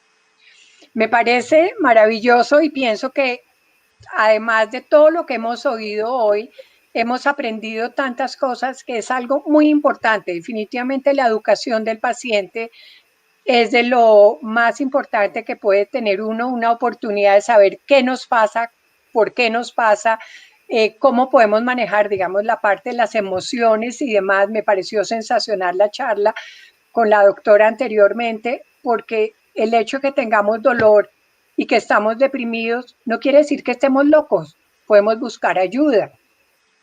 Me parece maravilloso y pienso que además de todo lo que hemos oído hoy, hemos aprendido tantas cosas que es algo muy importante. Definitivamente la educación del paciente es de lo más importante que puede tener uno, una oportunidad de saber qué nos pasa, por qué nos pasa, cómo podemos manejar, digamos, la parte de las emociones y demás. Me pareció sensacional la charla con la doctora anteriormente, porque el hecho de que tengamos dolor y que estamos deprimidos no quiere decir que estemos locos, podemos buscar ayuda.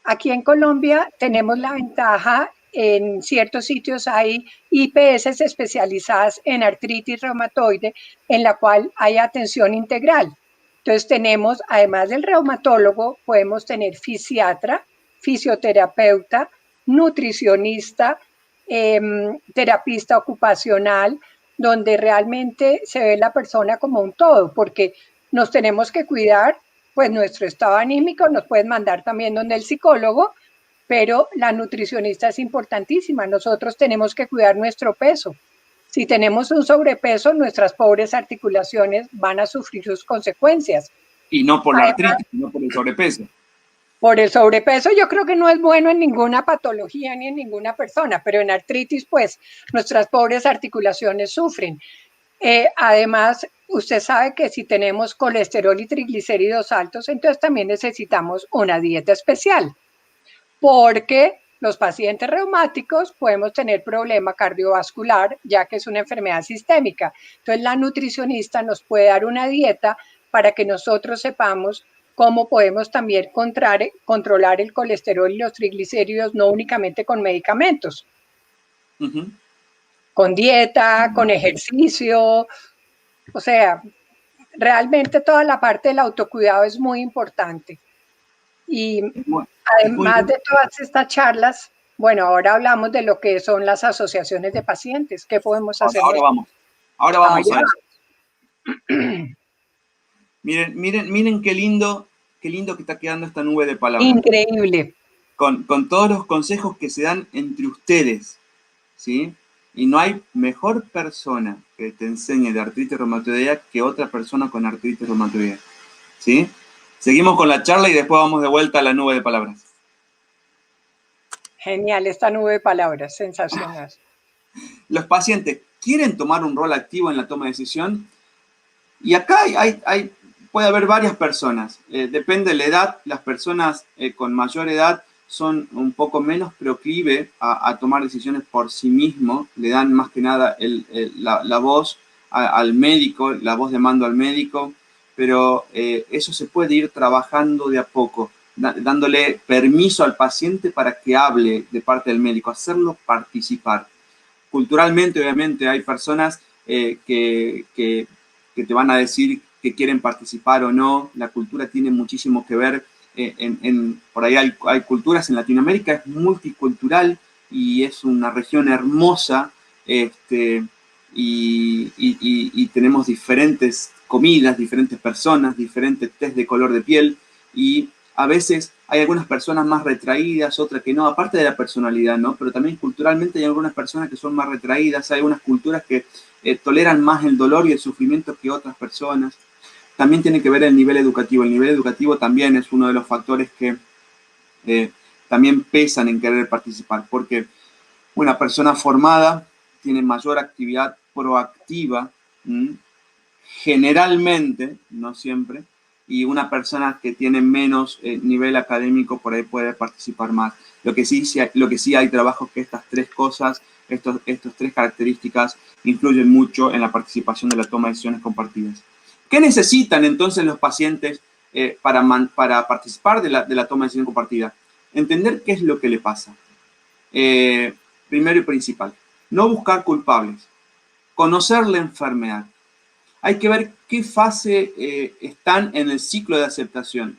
Aquí en Colombia tenemos la ventaja, en ciertos sitios hay IPS especializadas en artritis reumatoide, en la cual hay atención integral. Entonces tenemos, además del reumatólogo, podemos tener fisiatra, fisioterapeuta, nutricionista, terapista ocupacional, donde realmente se ve la persona como un todo, porque nos tenemos que cuidar, pues nuestro estado anímico nos puede mandar también donde el psicólogo, pero la nutricionista es importantísima. Nosotros tenemos que cuidar nuestro peso. Si tenemos un sobrepeso, nuestras pobres articulaciones van a sufrir sus consecuencias. Y no por la artritis, sino por el sobrepeso. Por el sobrepeso yo creo que no es bueno en ninguna patología ni en ninguna persona, pero en artritis pues nuestras pobres articulaciones sufren. Además, usted sabe que si tenemos colesterol y triglicéridos altos, entonces también necesitamos una dieta especial, porque los pacientes reumáticos podemos tener problema cardiovascular, ya que es una enfermedad sistémica. Entonces, la nutricionista nos puede dar una dieta para que nosotros sepamos cómo podemos también controlar el colesterol y los triglicéridos, no únicamente con medicamentos. Con dieta, con ejercicio, o sea, realmente toda la parte del autocuidado es muy importante. Y además de todas estas charlas, bueno, ahora hablamos de lo que son las asociaciones de pacientes. ¿Qué podemos hacer? Ahora vamos a eso. Miren qué lindo que está quedando esta nube de palabras. Increíble. Con todos los consejos que se dan entre ustedes, ¿sí? Y no hay mejor persona que te enseñe de artritis reumatoidea que otra persona con artritis reumatoidea, ¿sí? Seguimos con la charla y después vamos de vuelta a la nube de palabras. Genial, esta nube de palabras, sensacional. Los pacientes quieren tomar un rol activo en la toma de decisión y acá puede haber varias personas. Depende de la edad, las personas con mayor edad son un poco menos proclive a tomar decisiones por sí mismo, le dan más que nada la voz al médico, la voz de mando al médico, pero eso se puede ir trabajando de a poco, dándole permiso al paciente para que hable de parte del médico, hacerlo participar. Culturalmente, obviamente, hay personas que te van a decir que quieren participar o no. La cultura tiene muchísimo que ver. Por ahí hay culturas en Latinoamérica, es multicultural y es una región hermosa, y tenemos diferentes comidas, diferentes personas, diferentes test de color de piel, y a veces hay algunas personas más retraídas, otras que no, aparte de la personalidad, ¿no? Pero también culturalmente hay algunas personas que son más retraídas, hay algunas culturas que toleran más el dolor y el sufrimiento que otras personas. También tiene que ver el nivel educativo. El nivel educativo también es uno de los factores que también pesan en querer participar, porque una persona formada tiene mayor actividad proactiva, generalmente, no siempre, y una persona que tiene menos nivel académico por ahí puede participar más. Lo que sí hay trabajos que estas tres cosas, estas tres características influyen mucho en la participación de la toma de decisiones compartidas. ¿Qué necesitan entonces los pacientes para participar de la toma de decisión compartida? Entender qué es lo que le pasa. Primero y principal, no buscar culpables, conocer la enfermedad. Hay que ver qué fase están en el ciclo de aceptación.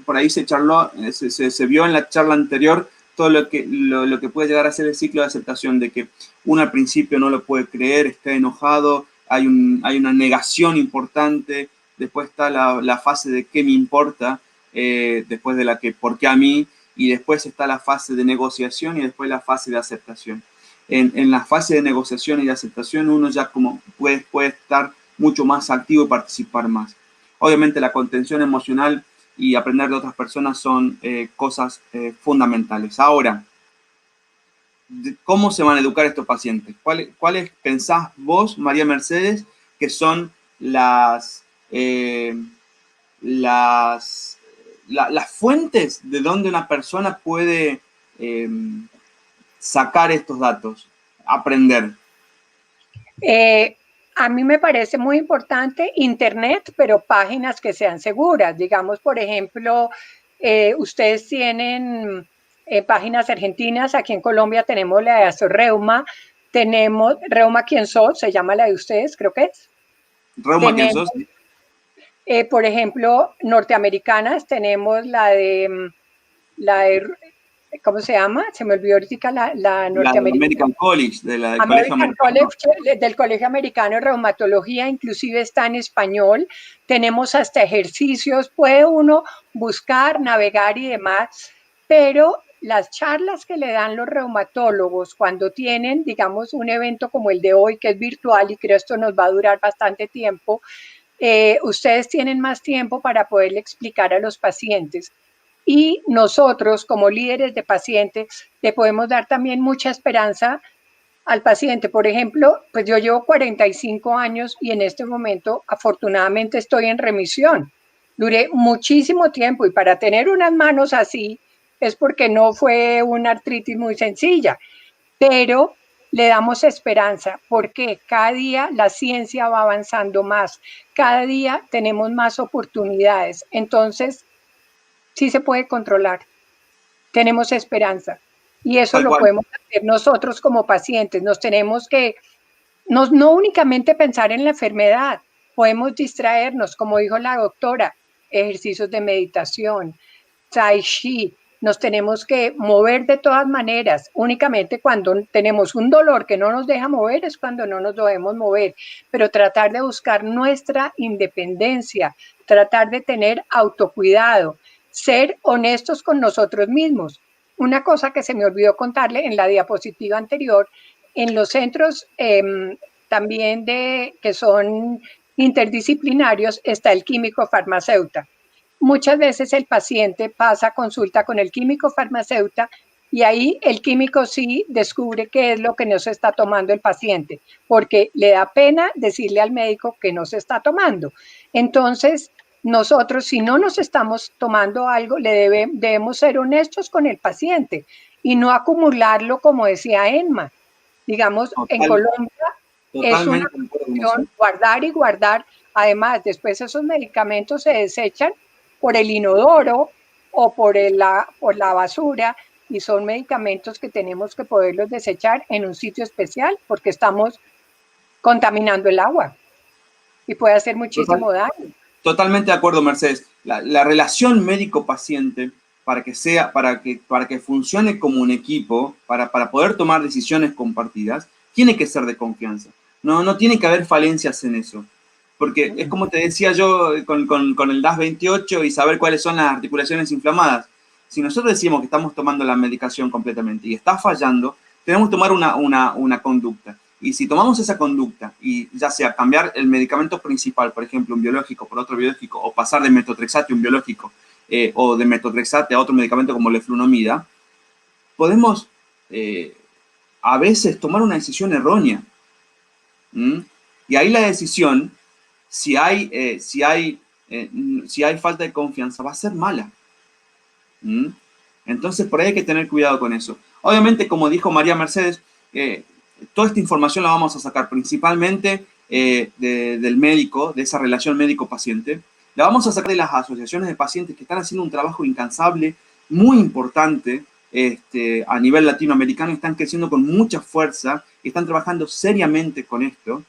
Por ahí se charló, se vio en la charla anterior todo lo que puede llegar a ser el ciclo de aceptación, de que uno al principio no lo puede creer, está enojado, hay una negación importante, después está la fase de qué me importa, después de la que por qué a mí, y después está la fase de negociación y después la fase de aceptación. En la fase de negociación y de aceptación uno ya como puede estar mucho más activo y participar más. Obviamente la contención emocional y aprender de otras personas son cosas fundamentales. Ahora, ¿cómo se van a educar estos pacientes? ¿Cuáles pensás vos, María Mercedes, que son las fuentes de donde una persona puede sacar estos datos, aprender? A mí me parece muy importante Internet, pero páginas que sean seguras. Digamos, por ejemplo, ustedes tienen páginas argentinas, aquí en Colombia tenemos la de Asorreuma, tenemos Reuma Quién Sos, se llama la de ustedes, creo que es. Reuma Quién Sos. Por ejemplo, norteamericanas, tenemos la de ¿cómo se llama? Se me olvidó ahorita la norteamericana. American College, del American College, del Colegio Americano de Reumatología, inclusive está en español. Tenemos hasta ejercicios, puede uno buscar, navegar y demás, pero las charlas que le dan los reumatólogos cuando tienen, digamos, un evento como el de hoy, que es virtual y creo esto nos va a durar bastante tiempo, ustedes tienen más tiempo para poderle explicar a los pacientes. Y nosotros, como líderes de pacientes, le podemos dar también mucha esperanza al paciente. Por ejemplo, pues yo llevo 45 años y en este momento, afortunadamente, estoy en remisión. Duré muchísimo tiempo y para tener unas manos así es porque no fue una artritis muy sencilla, pero le damos esperanza porque cada día la ciencia va avanzando más, cada día tenemos más oportunidades. Entonces, sí se puede controlar, tenemos esperanza y eso lo podemos hacer nosotros como pacientes. Nos tenemos que, no únicamente pensar en la enfermedad, podemos distraernos, como dijo la doctora, ejercicios de meditación, tai chi, nos tenemos que mover de todas maneras. Únicamente cuando tenemos un dolor que no nos deja mover es cuando no nos debemos mover, pero tratar de buscar nuestra independencia, tratar de tener autocuidado, ser honestos con nosotros mismos. Una cosa que se me olvidó contarle en la diapositiva anterior, en los centros también que son interdisciplinarios está el químico farmacéutico. Muchas veces el paciente pasa consulta con el químico farmacéutico y ahí el químico sí descubre qué es lo que no se está tomando el paciente, porque le da pena decirle al médico que no se está tomando. Entonces, nosotros, si no nos estamos tomando algo, debemos ser honestos con el paciente y no acumularlo, como decía Emma. Digamos, en Colombia es una cuestión guardar y guardar. Además, después esos medicamentos se desechan por el inodoro o por la basura y son medicamentos que tenemos que poderlos desechar en un sitio especial porque estamos contaminando el agua y puede hacer muchísimo daño. Totalmente de acuerdo, Mercedes. La relación médico-paciente, para que funcione como un equipo, para poder tomar decisiones compartidas, tiene que ser de confianza. No tiene que haber falencias en eso. Porque es como te decía yo con el DAS28 y saber cuáles son las articulaciones inflamadas. Si nosotros decimos que estamos tomando la medicación completamente y está fallando, tenemos que tomar una conducta. Y si tomamos esa conducta y ya sea cambiar el medicamento principal, por ejemplo, un biológico por otro biológico, o pasar de metotrexate a un biológico, o de metotrexate a otro medicamento como leflunomida, podemos a veces tomar una decisión errónea. Y ahí la decisión, si hay falta de confianza, va a ser mala. Entonces, por ahí hay que tener cuidado con eso. Obviamente, como dijo María Mercedes, toda esta información la vamos a sacar principalmente del médico, de esa relación médico-paciente. La vamos a sacar de las asociaciones de pacientes que están haciendo un trabajo incansable, muy importante a nivel latinoamericano, y están creciendo con mucha fuerza y están trabajando seriamente con esto,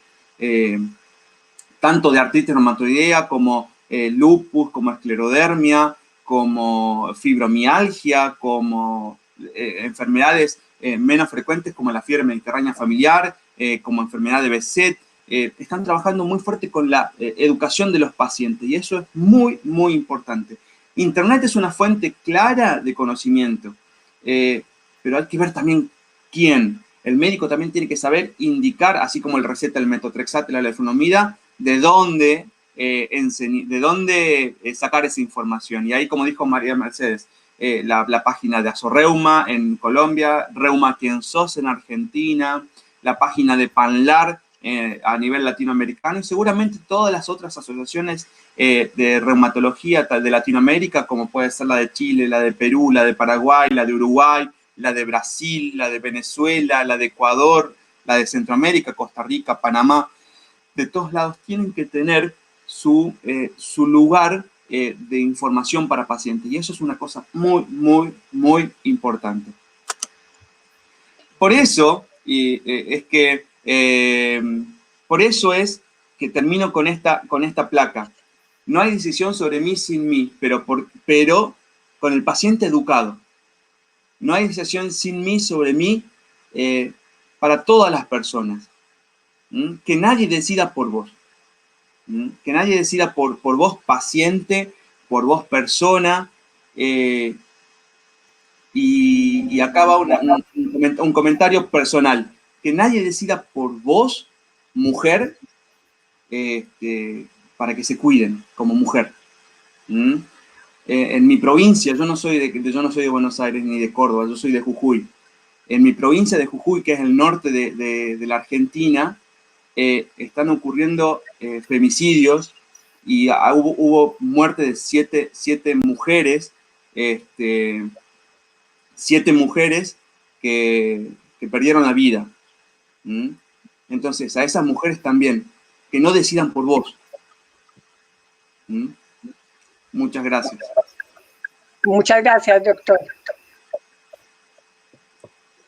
tanto de artritis reumatoidea como lupus, como esclerodermia, como fibromialgia, como enfermedades menos frecuentes como la fiebre mediterránea familiar, como enfermedad de Behçet. Están trabajando muy fuerte con la educación de los pacientes y eso es muy, muy importante. Internet es una fuente clara de conocimiento, pero hay que ver también quién. El médico también tiene que saber indicar, así como el receta del metotrexate, la leflunomida, de dónde de dónde sacar esa información. Y ahí, como dijo María Mercedes, la página de Asorreuma en Colombia, Reuma Quien Sos en Argentina, la página de Panlar a nivel latinoamericano, y seguramente todas las otras asociaciones de reumatología de Latinoamérica, como puede ser la de Chile, la de Perú, la de Paraguay, la de Uruguay, la de Brasil, la de Venezuela, la de Ecuador, la de Centroamérica, Costa Rica, Panamá. De todos lados tienen que tener su lugar de información para pacientes, y eso es una cosa muy, muy, muy importante. Por eso, por eso es que termino con esta placa. No hay decisión sobre mí sin mí, pero con el paciente educado. No hay decisión sin mí sobre mí para todas las personas. Que nadie decida por vos. Que nadie decida por vos paciente, por vos persona. Y acá va un comentario personal. Que nadie decida por vos, mujer, para que se cuiden como mujer. En mi provincia, yo no soy de Buenos Aires ni de Córdoba, yo soy de Jujuy. En mi provincia de Jujuy, que es el norte de la Argentina, están ocurriendo femicidios, y hubo muerte de siete mujeres, 7 mujeres que perdieron la vida. Entonces, a esas mujeres también, que no decidan por vos. Muchas gracias. Muchas gracias, doctor.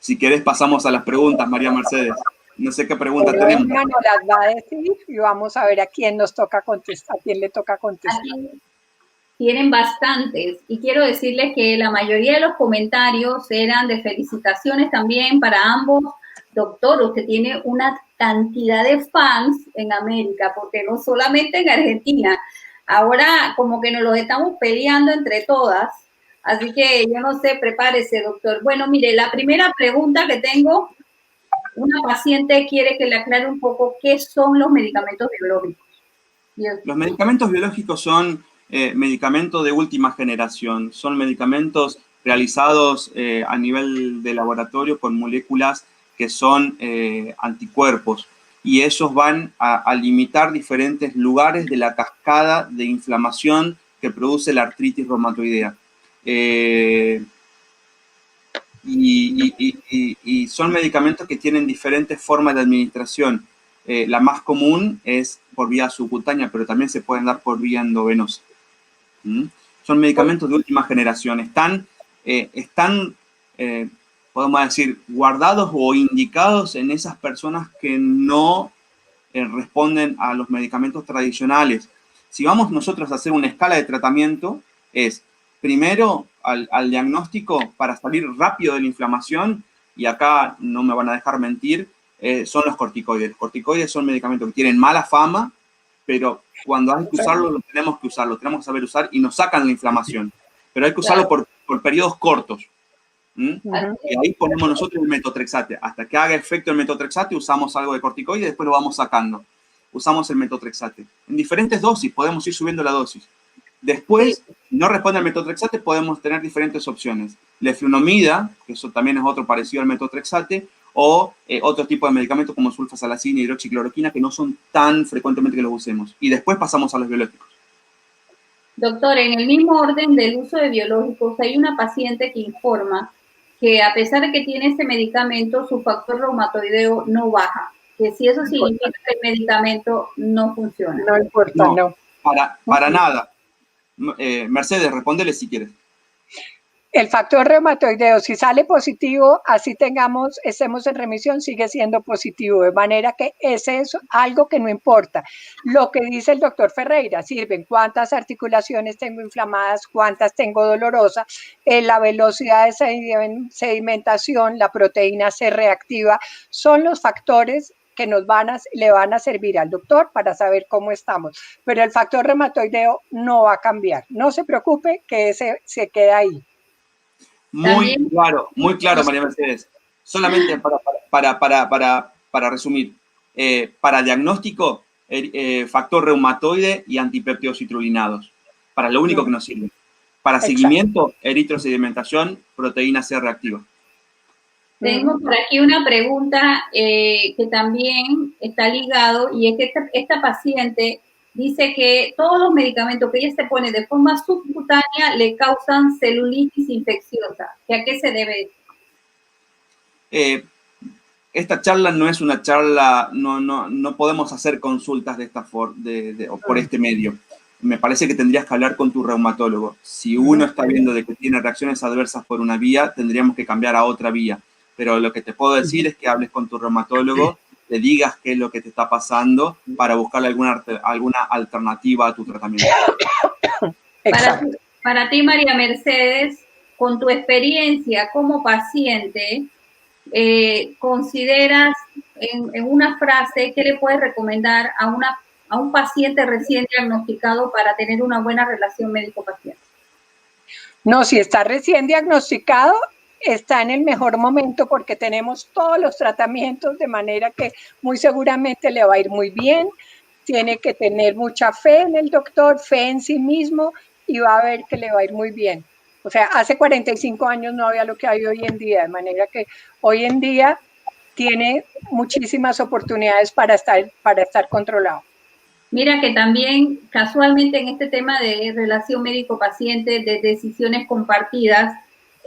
Si querés, pasamos a las preguntas, María Mercedes. No sé qué preguntas tenemos. Nos las va a decir y vamos a ver a quién nos toca contestar, a quién le toca contestar. Aquí tienen bastantes, y quiero decirles que la mayoría de los comentarios eran de felicitaciones también para ambos. Doctor, usted tiene una cantidad de fans en América, porque no solamente en Argentina. Ahora como que nos los estamos peleando entre todas, así que yo no sé, prepárese, doctor. Bueno, mire, la primera pregunta que tengo, una paciente quiere que le aclare un poco qué son los medicamentos biológicos. Los medicamentos biológicos son medicamentos de última generación, son medicamentos realizados a nivel de laboratorio con moléculas que son anticuerpos, y esos van a limitar diferentes lugares de la cascada de inflamación que produce la artritis reumatoidea. Y son medicamentos que tienen diferentes formas de administración. La más común es por vía subcutánea, pero también se pueden dar por vía endovenosa. Son medicamentos de última generación. Están podemos decir, guardados o indicados en esas personas que no responden a los medicamentos tradicionales. Si vamos nosotros a hacer una escala de tratamiento, es primero al diagnóstico para salir rápido de la inflamación, y acá no me van a dejar mentir, son los corticoides. Los corticoides son medicamentos que tienen mala fama, pero cuando hay que usarlo, lo tenemos que saber usar, y nos sacan la inflamación. Pero hay que usarlo por periodos cortos. Y ahí ponemos nosotros el metotrexate. Hasta que haga efecto el metotrexate, usamos algo de corticoide y después lo vamos sacando. Usamos el metotrexate. En diferentes dosis, podemos ir subiendo la dosis. Después, si no responde al metotrexate, podemos tener diferentes opciones. Leflunomida, que eso también es otro parecido al metotrexate, o otro tipo de medicamentos como sulfasalacina y hidroxicloroquina, que no son tan frecuentemente que los usemos. Y después pasamos a los biológicos. Doctor, en el mismo orden del uso de biológicos, hay una paciente que informa que a pesar de que tiene este medicamento, su factor reumatoideo no baja. Que si eso significa que el medicamento no funciona. No importa, no. Para nada. Mercedes, respóndele si quieres. El factor reumatoideo, si sale positivo, así estemos en remisión, sigue siendo positivo, de manera que ese es algo que no importa. Lo que dice el doctor Ferreira, sirven cuántas articulaciones tengo inflamadas, cuántas tengo dolorosas, la velocidad de sedimentación, la proteína C reactiva, son los factores que le van a servir al doctor para saber cómo estamos. Pero el factor reumatoideo no va a cambiar. No se preocupe que ese se queda ahí. Muy claro, María Mercedes. Solamente para resumir, para diagnóstico, factor reumatoide y antipeptidocitrulinados. Para lo único que nos sirve. Para seguimiento, eritrosedimentación, proteína C reactiva. Tengo por aquí una pregunta que también está ligado, y es que esta paciente dice que todos los medicamentos que ella se pone de forma subcutánea le causan celulitis infecciosa. ¿A qué se debe esto? Esta charla no es una charla, no podemos hacer consultas de esta forma, o por este medio. Me parece que tendrías que hablar con tu reumatólogo. Si uno está viendo de que tiene reacciones adversas por una vía, tendríamos que cambiar a otra vía. Pero lo que te puedo decir es que hables con tu reumatólogo, le digas qué es lo que te está pasando para buscarle alguna alternativa a tu tratamiento. Para ti, María Mercedes, con tu experiencia como paciente, ¿consideras en una frase qué le puedes recomendar a un paciente recién diagnosticado para tener una buena relación médico-paciente? No, si está recién diagnosticado, está en el mejor momento porque tenemos todos los tratamientos, de manera que muy seguramente le va a ir muy bien. Tiene que tener mucha fe en el doctor, fe en sí mismo, y va a ver que le va a ir muy bien. O sea, hace 45 años no había lo que hay hoy en día, de manera que hoy en día tiene muchísimas oportunidades para estar controlado. Mira que también casualmente en este tema de relación médico-paciente, de decisiones compartidas,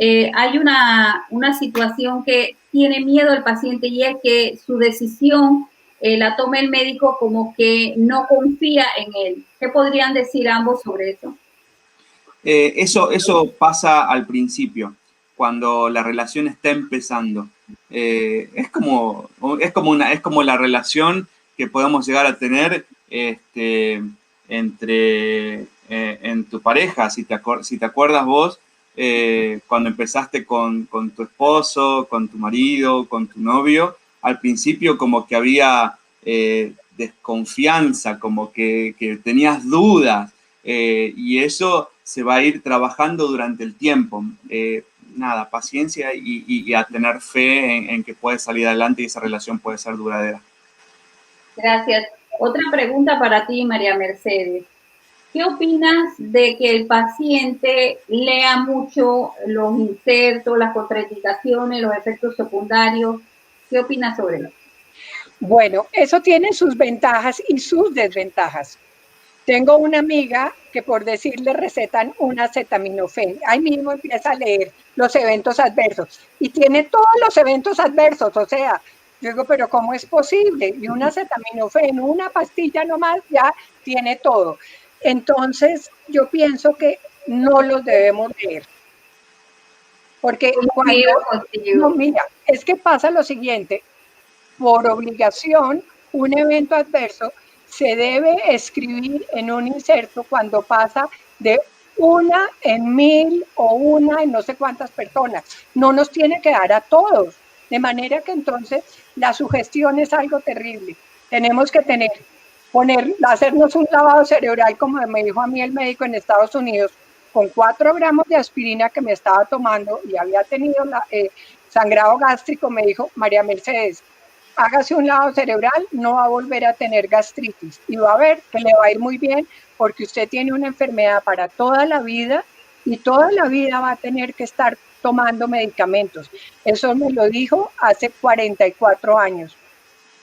hay una situación que tiene miedo el paciente, y es que su decisión la tome el médico como que no confía en él. ¿Qué podrían decir ambos sobre eso? Eso pasa al principio, cuando la relación está empezando. Es como la relación que podemos llegar a tener en tu pareja. Si te acuerdas vos, cuando empezaste con tu esposo, con tu marido, con tu novio, al principio como que había desconfianza, como que tenías dudas, y eso se va a ir trabajando durante el tiempo. Nada, paciencia y a tener fe en que puedes salir adelante y esa relación puede ser duradera. Gracias. Otra pregunta para ti, María Mercedes. ¿Qué opinas de que el paciente lea mucho los insertos, las contraindicaciones, los efectos secundarios? ¿Qué opinas sobre eso? Bueno, eso tiene sus ventajas y sus desventajas. Tengo una amiga que, por decirle, recetan un acetaminofén. Ahí mismo empieza a leer los eventos adversos y tiene todos los eventos adversos. O sea, yo digo, pero ¿cómo es posible? Y un acetaminofén, una pastilla nomás, ya tiene todo. Entonces, yo pienso que no los debemos leer. Porque no, mira, es que pasa lo siguiente: por obligación, un evento adverso se debe escribir en un inserto cuando pasa de 1 en 1000 o 1 en no sé cuántas personas. No nos tiene que dar a todos. De manera que entonces la sugestión es algo terrible. Tenemos que hacernos un lavado cerebral, como me dijo a mí el médico en Estados Unidos, con 4 gramos de aspirina que me estaba tomando y había tenido sangrado gástrico. Me dijo: María Mercedes, hágase un lavado cerebral, no va a volver a tener gastritis y va a ver que le va a ir muy bien, porque usted tiene una enfermedad para toda la vida y toda la vida va a tener que estar tomando medicamentos. Eso me lo dijo hace 44 años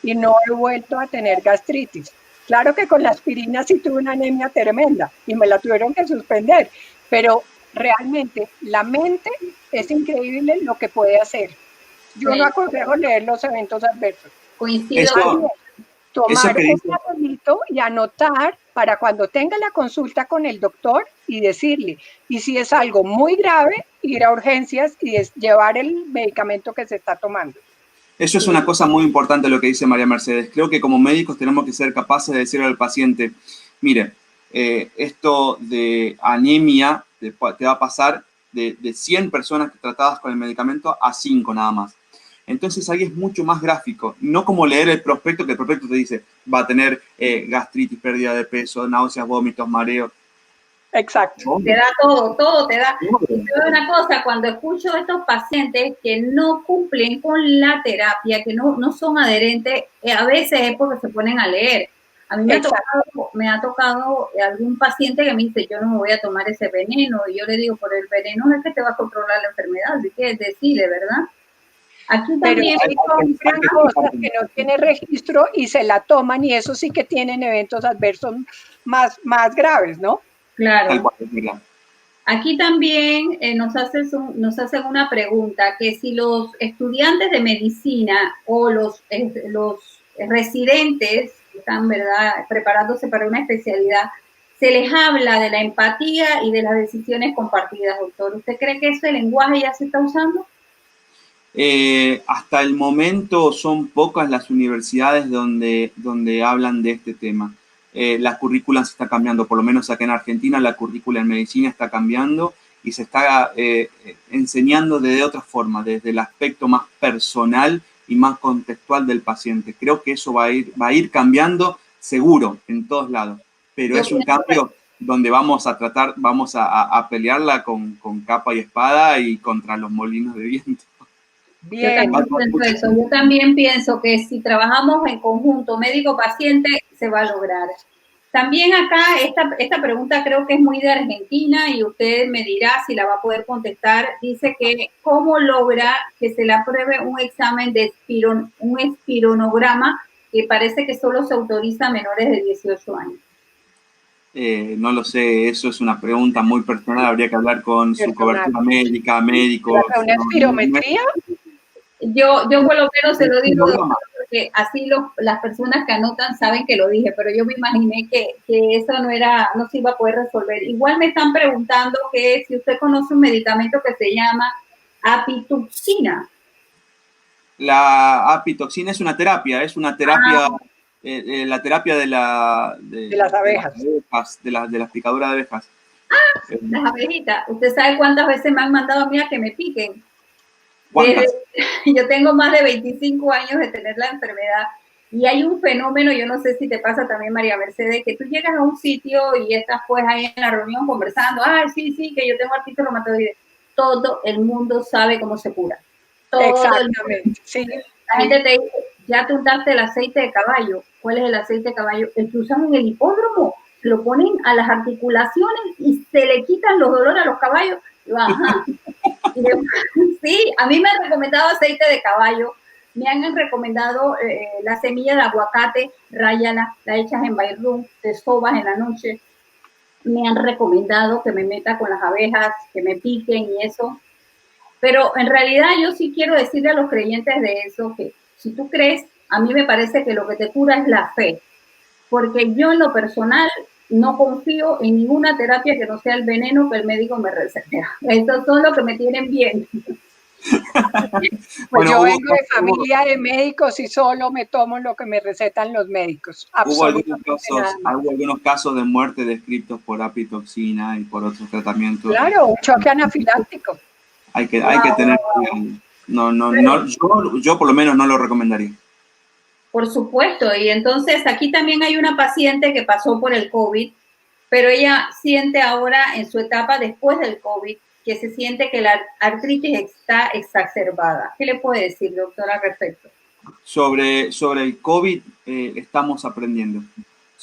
y no he vuelto a tener gastritis. Claro que con la aspirina sí tuve una anemia tremenda y me la tuvieron que suspender, pero realmente la mente es increíble lo que puede hacer. Yo no aconsejo leer los eventos adversos. Coincido. Tomar un papelito y anotar para cuando tenga la consulta con el doctor y decirle, y si es algo muy grave, ir a urgencias y llevar el medicamento que se está tomando. Eso es una cosa muy importante lo que dice María Mercedes. Creo que como médicos tenemos que ser capaces de decirle al paciente: mire, esto de anemia te va a pasar de 100 personas tratadas con el medicamento a 5 nada más. Entonces ahí es mucho más gráfico, no como leer el prospecto, que el prospecto te dice va a tener gastritis, pérdida de peso, náuseas, vómitos, mareo. Exacto. Te da todo te da. Y te doy una cosa: cuando escucho a estos pacientes que no cumplen con la terapia, que no son adherentes, a veces es porque se ponen a leer. A mí me ha tocado algún paciente que me dice, yo no me voy a tomar ese veneno, y yo le digo, por el veneno es que te va a controlar la enfermedad, así que decide, ¿verdad? Aquí también compran cosas que no tiene registro y se la toman, y eso sí que tienen eventos adversos más graves, ¿no? Claro. Aquí también nos hacen una pregunta, que si los estudiantes de medicina o los residentes que están, ¿verdad?, preparándose para una especialidad, se les habla de la empatía y de las decisiones compartidas, doctor. ¿Usted cree que ese lenguaje ya se está usando? Hasta el momento son pocas las universidades donde hablan de este tema. La currícula se está cambiando, por lo menos acá en Argentina la currícula en medicina está cambiando y se está enseñando de otra forma, desde el aspecto más personal y más contextual del paciente. Creo que eso va a ir cambiando seguro en todos lados, pero es un cambio donde vamos a pelearla con capa y espada y contra los molinos de viento. Bien. Yo también pienso que si trabajamos en conjunto médico-paciente, se va a lograr. También acá, esta pregunta creo que es muy de Argentina y usted me dirá si la va a poder contestar. Dice que ¿cómo logra que se le apruebe un examen de un espironograma que parece que solo se autoriza a menores de 18 años? No lo sé, eso es una pregunta muy personal, habría que hablar con su cobertura médica, médicos. ¿Una espirometría? Yo por lo menos se lo digo, porque así las personas que anotan saben que lo dije, pero yo me imaginé que eso no se iba a poder resolver. Igual me están preguntando que si usted conoce un medicamento que se llama apitoxina. La apitoxina es una terapia, la terapia de las abejas. De las picaduras de abejas. Las abejitas. ¿Usted sabe cuántas veces me han mandado a mí a que me piquen? Yo tengo más de 25 años de tener la enfermedad y hay un fenómeno, yo no sé si te pasa también, María Mercedes, que tú llegas a un sitio y estás pues ahí en la reunión conversando, sí, que yo tengo artritis reumatoide. Todo el mundo sabe cómo se cura. Exactamente, sí. La gente te dice, ya te untaste el aceite de caballo. ¿Cuál es el aceite de caballo? El que usan en el hipódromo. Lo ponen a las articulaciones y se le quitan los dolores a los caballos. Ajá. Sí, a mí me han recomendado aceite de caballo, me han recomendado la semilla de aguacate, ráyala, la echas en Bayroom, te sobas en la noche. Me han recomendado que me meta con las abejas, que me piquen y eso. Pero en realidad yo sí quiero decirle a los creyentes de eso que si tú crees, a mí me parece que lo que te cura es la fe. Porque yo en lo personal no confío en ninguna terapia que no sea el veneno que el médico me receta. Estos son los que me tienen bien. Pues yo vengo de familia de médicos y solo me tomo lo que me recetan los médicos. Hubo algunos casos de muerte descritos por apitoxina y por otros tratamientos. Claro, un choque anafiláctico. Hay que tener cuidado. Yo por lo menos no lo recomendaría. Por supuesto, y entonces aquí también hay una paciente que pasó por el COVID, pero ella siente ahora en su etapa después del COVID que se siente que la artritis está exacerbada. ¿Qué le puede decir, doctora, al respecto? Sobre el COVID estamos aprendiendo.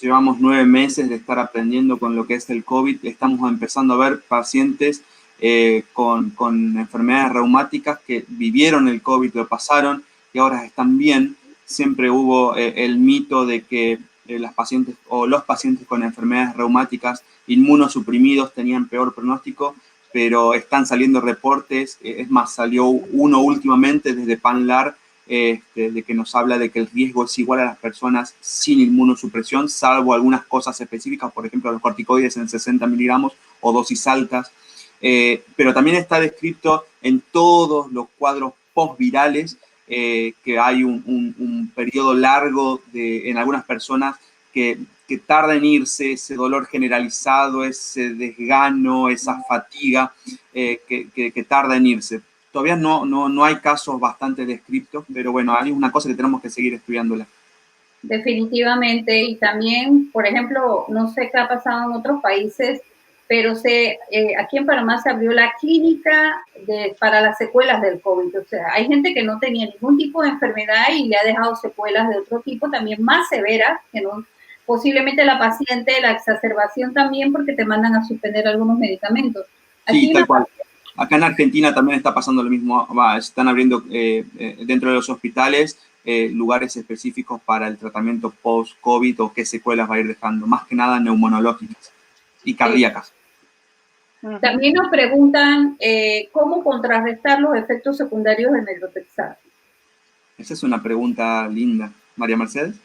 Llevamos 9 meses de estar aprendiendo con lo que es el COVID. Estamos empezando a ver pacientes con enfermedades reumáticas que vivieron el COVID, lo pasaron y ahora están bien. Siempre hubo el mito de que los pacientes con enfermedades reumáticas inmunosuprimidos tenían peor pronóstico, pero están saliendo reportes, es más, salió uno últimamente desde PANLAR, de que nos habla de que el riesgo es igual a las personas sin inmunosupresión, salvo algunas cosas específicas, por ejemplo, los corticoides en 60 miligramos o dosis altas, pero también está descrito en todos los cuadros postvirales que hay un periodo largo en algunas personas que tarda en irse, ese dolor generalizado, ese desgano, esa fatiga que tarda en irse. Todavía no hay casos bastante descritos, pero bueno, hay una cosa que tenemos que seguir estudiándola. Definitivamente, y también, por ejemplo, no sé qué ha pasado en otros países, pero aquí en Panamá se abrió la clínica para las secuelas del COVID. O sea, hay gente que no tenía ningún tipo de enfermedad y le ha dejado secuelas de otro tipo, también más severas, que posiblemente la paciente, la exacerbación también, porque te mandan a suspender algunos medicamentos. Sí, tal cual. Acá en Argentina también está pasando lo mismo. Están abriendo dentro de los hospitales lugares específicos para el tratamiento post-COVID o qué secuelas va a ir dejando, más que nada neumonológicas y cardíacas. Sí. También nos preguntan cómo contrarrestar los efectos secundarios del metotrexato. Esa es una pregunta linda. María Mercedes.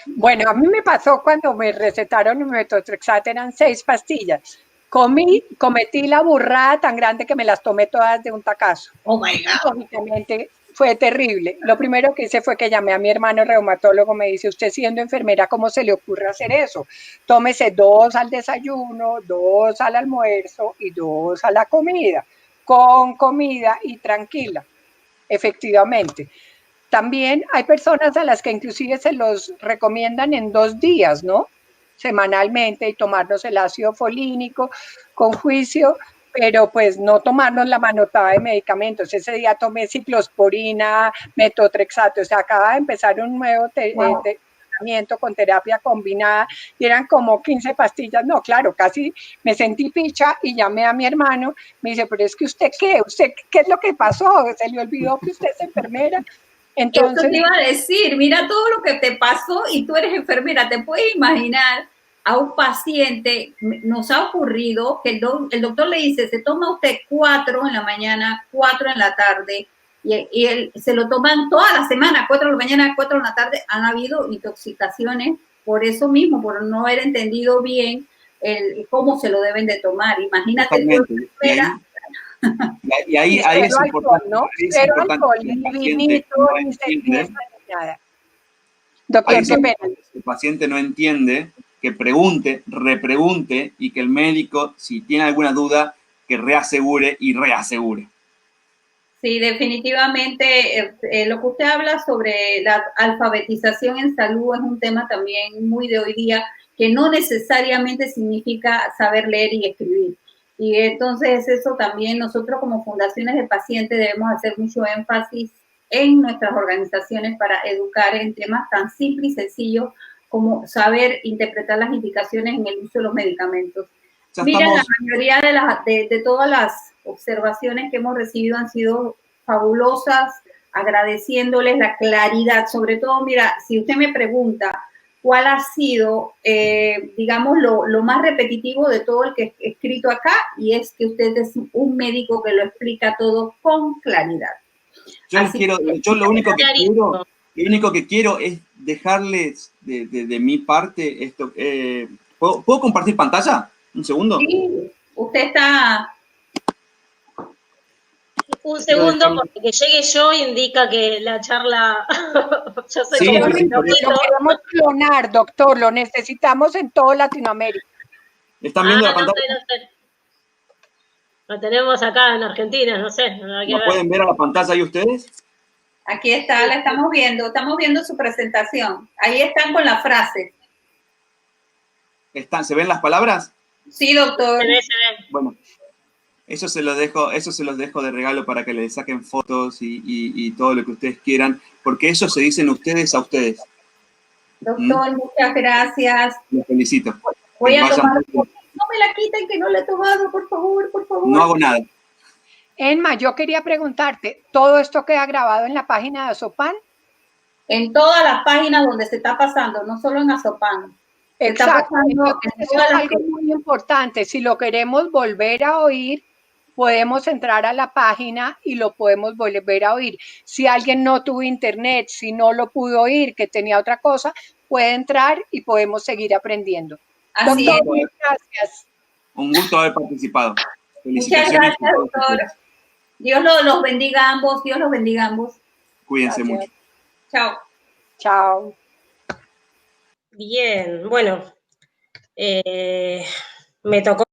Bueno, a mí me pasó cuando me recetaron el metotrexato, eran 6 pastillas. Cometí la burrada tan grande que me las tomé todas de un tacazo. Oh my God. Lógicamente fue terrible. Lo primero que hice fue que llamé a mi hermano reumatólogo, me dice, usted siendo enfermera, ¿cómo se le ocurre hacer eso? Tómese 2 al desayuno, 2 al almuerzo y 2 a la comida, con comida y tranquila, efectivamente. También hay personas a las que inclusive se los recomiendan en 2 días, ¿no? Semanalmente, y tomarnos el ácido folínico con juicio, pero pues no tomarnos la manotada de medicamentos. Ese día tomé ciclosporina, metotrexato, o sea, acaba de empezar un nuevo tratamiento con terapia combinada y eran como 15 pastillas. No, claro, casi me sentí picha y llamé a mi hermano. Me dice, pero es que ¿usted qué es lo que pasó? ¿Se le olvidó que usted es enfermera? Entonces, eso te iba a decir, mira todo lo que te pasó y tú eres enfermera. ¿Te puedes imaginar a un paciente? Nos ha ocurrido que el doctor le dice, se toma usted 4 en la mañana, 4 en la tarde, y él se lo toman toda la semana, 4 de la mañana, 4 de la tarde. Han habido intoxicaciones por eso mismo, por no haber entendido bien cómo se lo deben de tomar. Imagínate tú, enfermera. Y ahí es importante, ¿no? Cero alcohol, ni vinito, ni cerveza, ni nada. Doctor, qué pena. Si el paciente no entiende, que pregunte, repregunte y que el médico, si tiene alguna duda, que reasegure y reasegure. Sí, definitivamente lo que usted habla sobre la alfabetización en salud es un tema también muy de hoy día, que no necesariamente significa saber leer y escribir. Y entonces eso también nosotros como fundaciones de pacientes debemos hacer mucho énfasis en nuestras organizaciones para educar en temas tan simples y sencillos como saber interpretar las indicaciones en el uso de los medicamentos. Mira, la mayoría de todas las observaciones que hemos recibido han sido fabulosas, agradeciéndoles la claridad. Sobre todo, mira, si usted me pregunta cuál ha sido, digamos, lo más repetitivo de todo el que he escrito acá, y es que usted es un médico que lo explica todo con claridad. Yo lo único que quiero es dejarles de mi parte esto. ¿Puedo compartir pantalla? ¿Un segundo? Sí, usted está... Un segundo, porque que llegue yo indica que la charla... yo soy Sí, como sí, lo queremos clonar, doctor, lo necesitamos en toda Latinoamérica. ¿Están viendo la pantalla? No sé. Lo tenemos acá en Argentina, no sé. ¿Lo pueden ver a la pantalla ahí ustedes? Aquí está, la estamos viendo su presentación. Ahí están con la frase. ¿Se ven las palabras? Sí, doctor. Se ve. Bueno, eso se los dejo de regalo para que le saquen fotos y todo lo que ustedes quieran, porque eso se dicen ustedes a ustedes. Doctor, muchas gracias. Los felicito. Voy a tomar. No me la quiten, que no la he tomado, por favor, por favor. No hago nada. Enma, yo quería preguntarte, ¿todo esto queda grabado en la página de Azopan? En todas las páginas donde se está pasando, no solo en Azopan. Exacto. Eso es algo muy importante. Si lo queremos volver a oír, podemos entrar a la página y lo podemos volver a oír. Si alguien no tuvo internet, si no lo pudo oír, que tenía otra cosa, puede entrar y podemos seguir aprendiendo. Así doctor, es. Gracias. Un gusto haber participado. Muchas gracias, doctor. Dios los bendiga a ambos. Dios los bendiga a ambos. Cuídense mucho. Chao. Chao. Bien, bueno, me tocó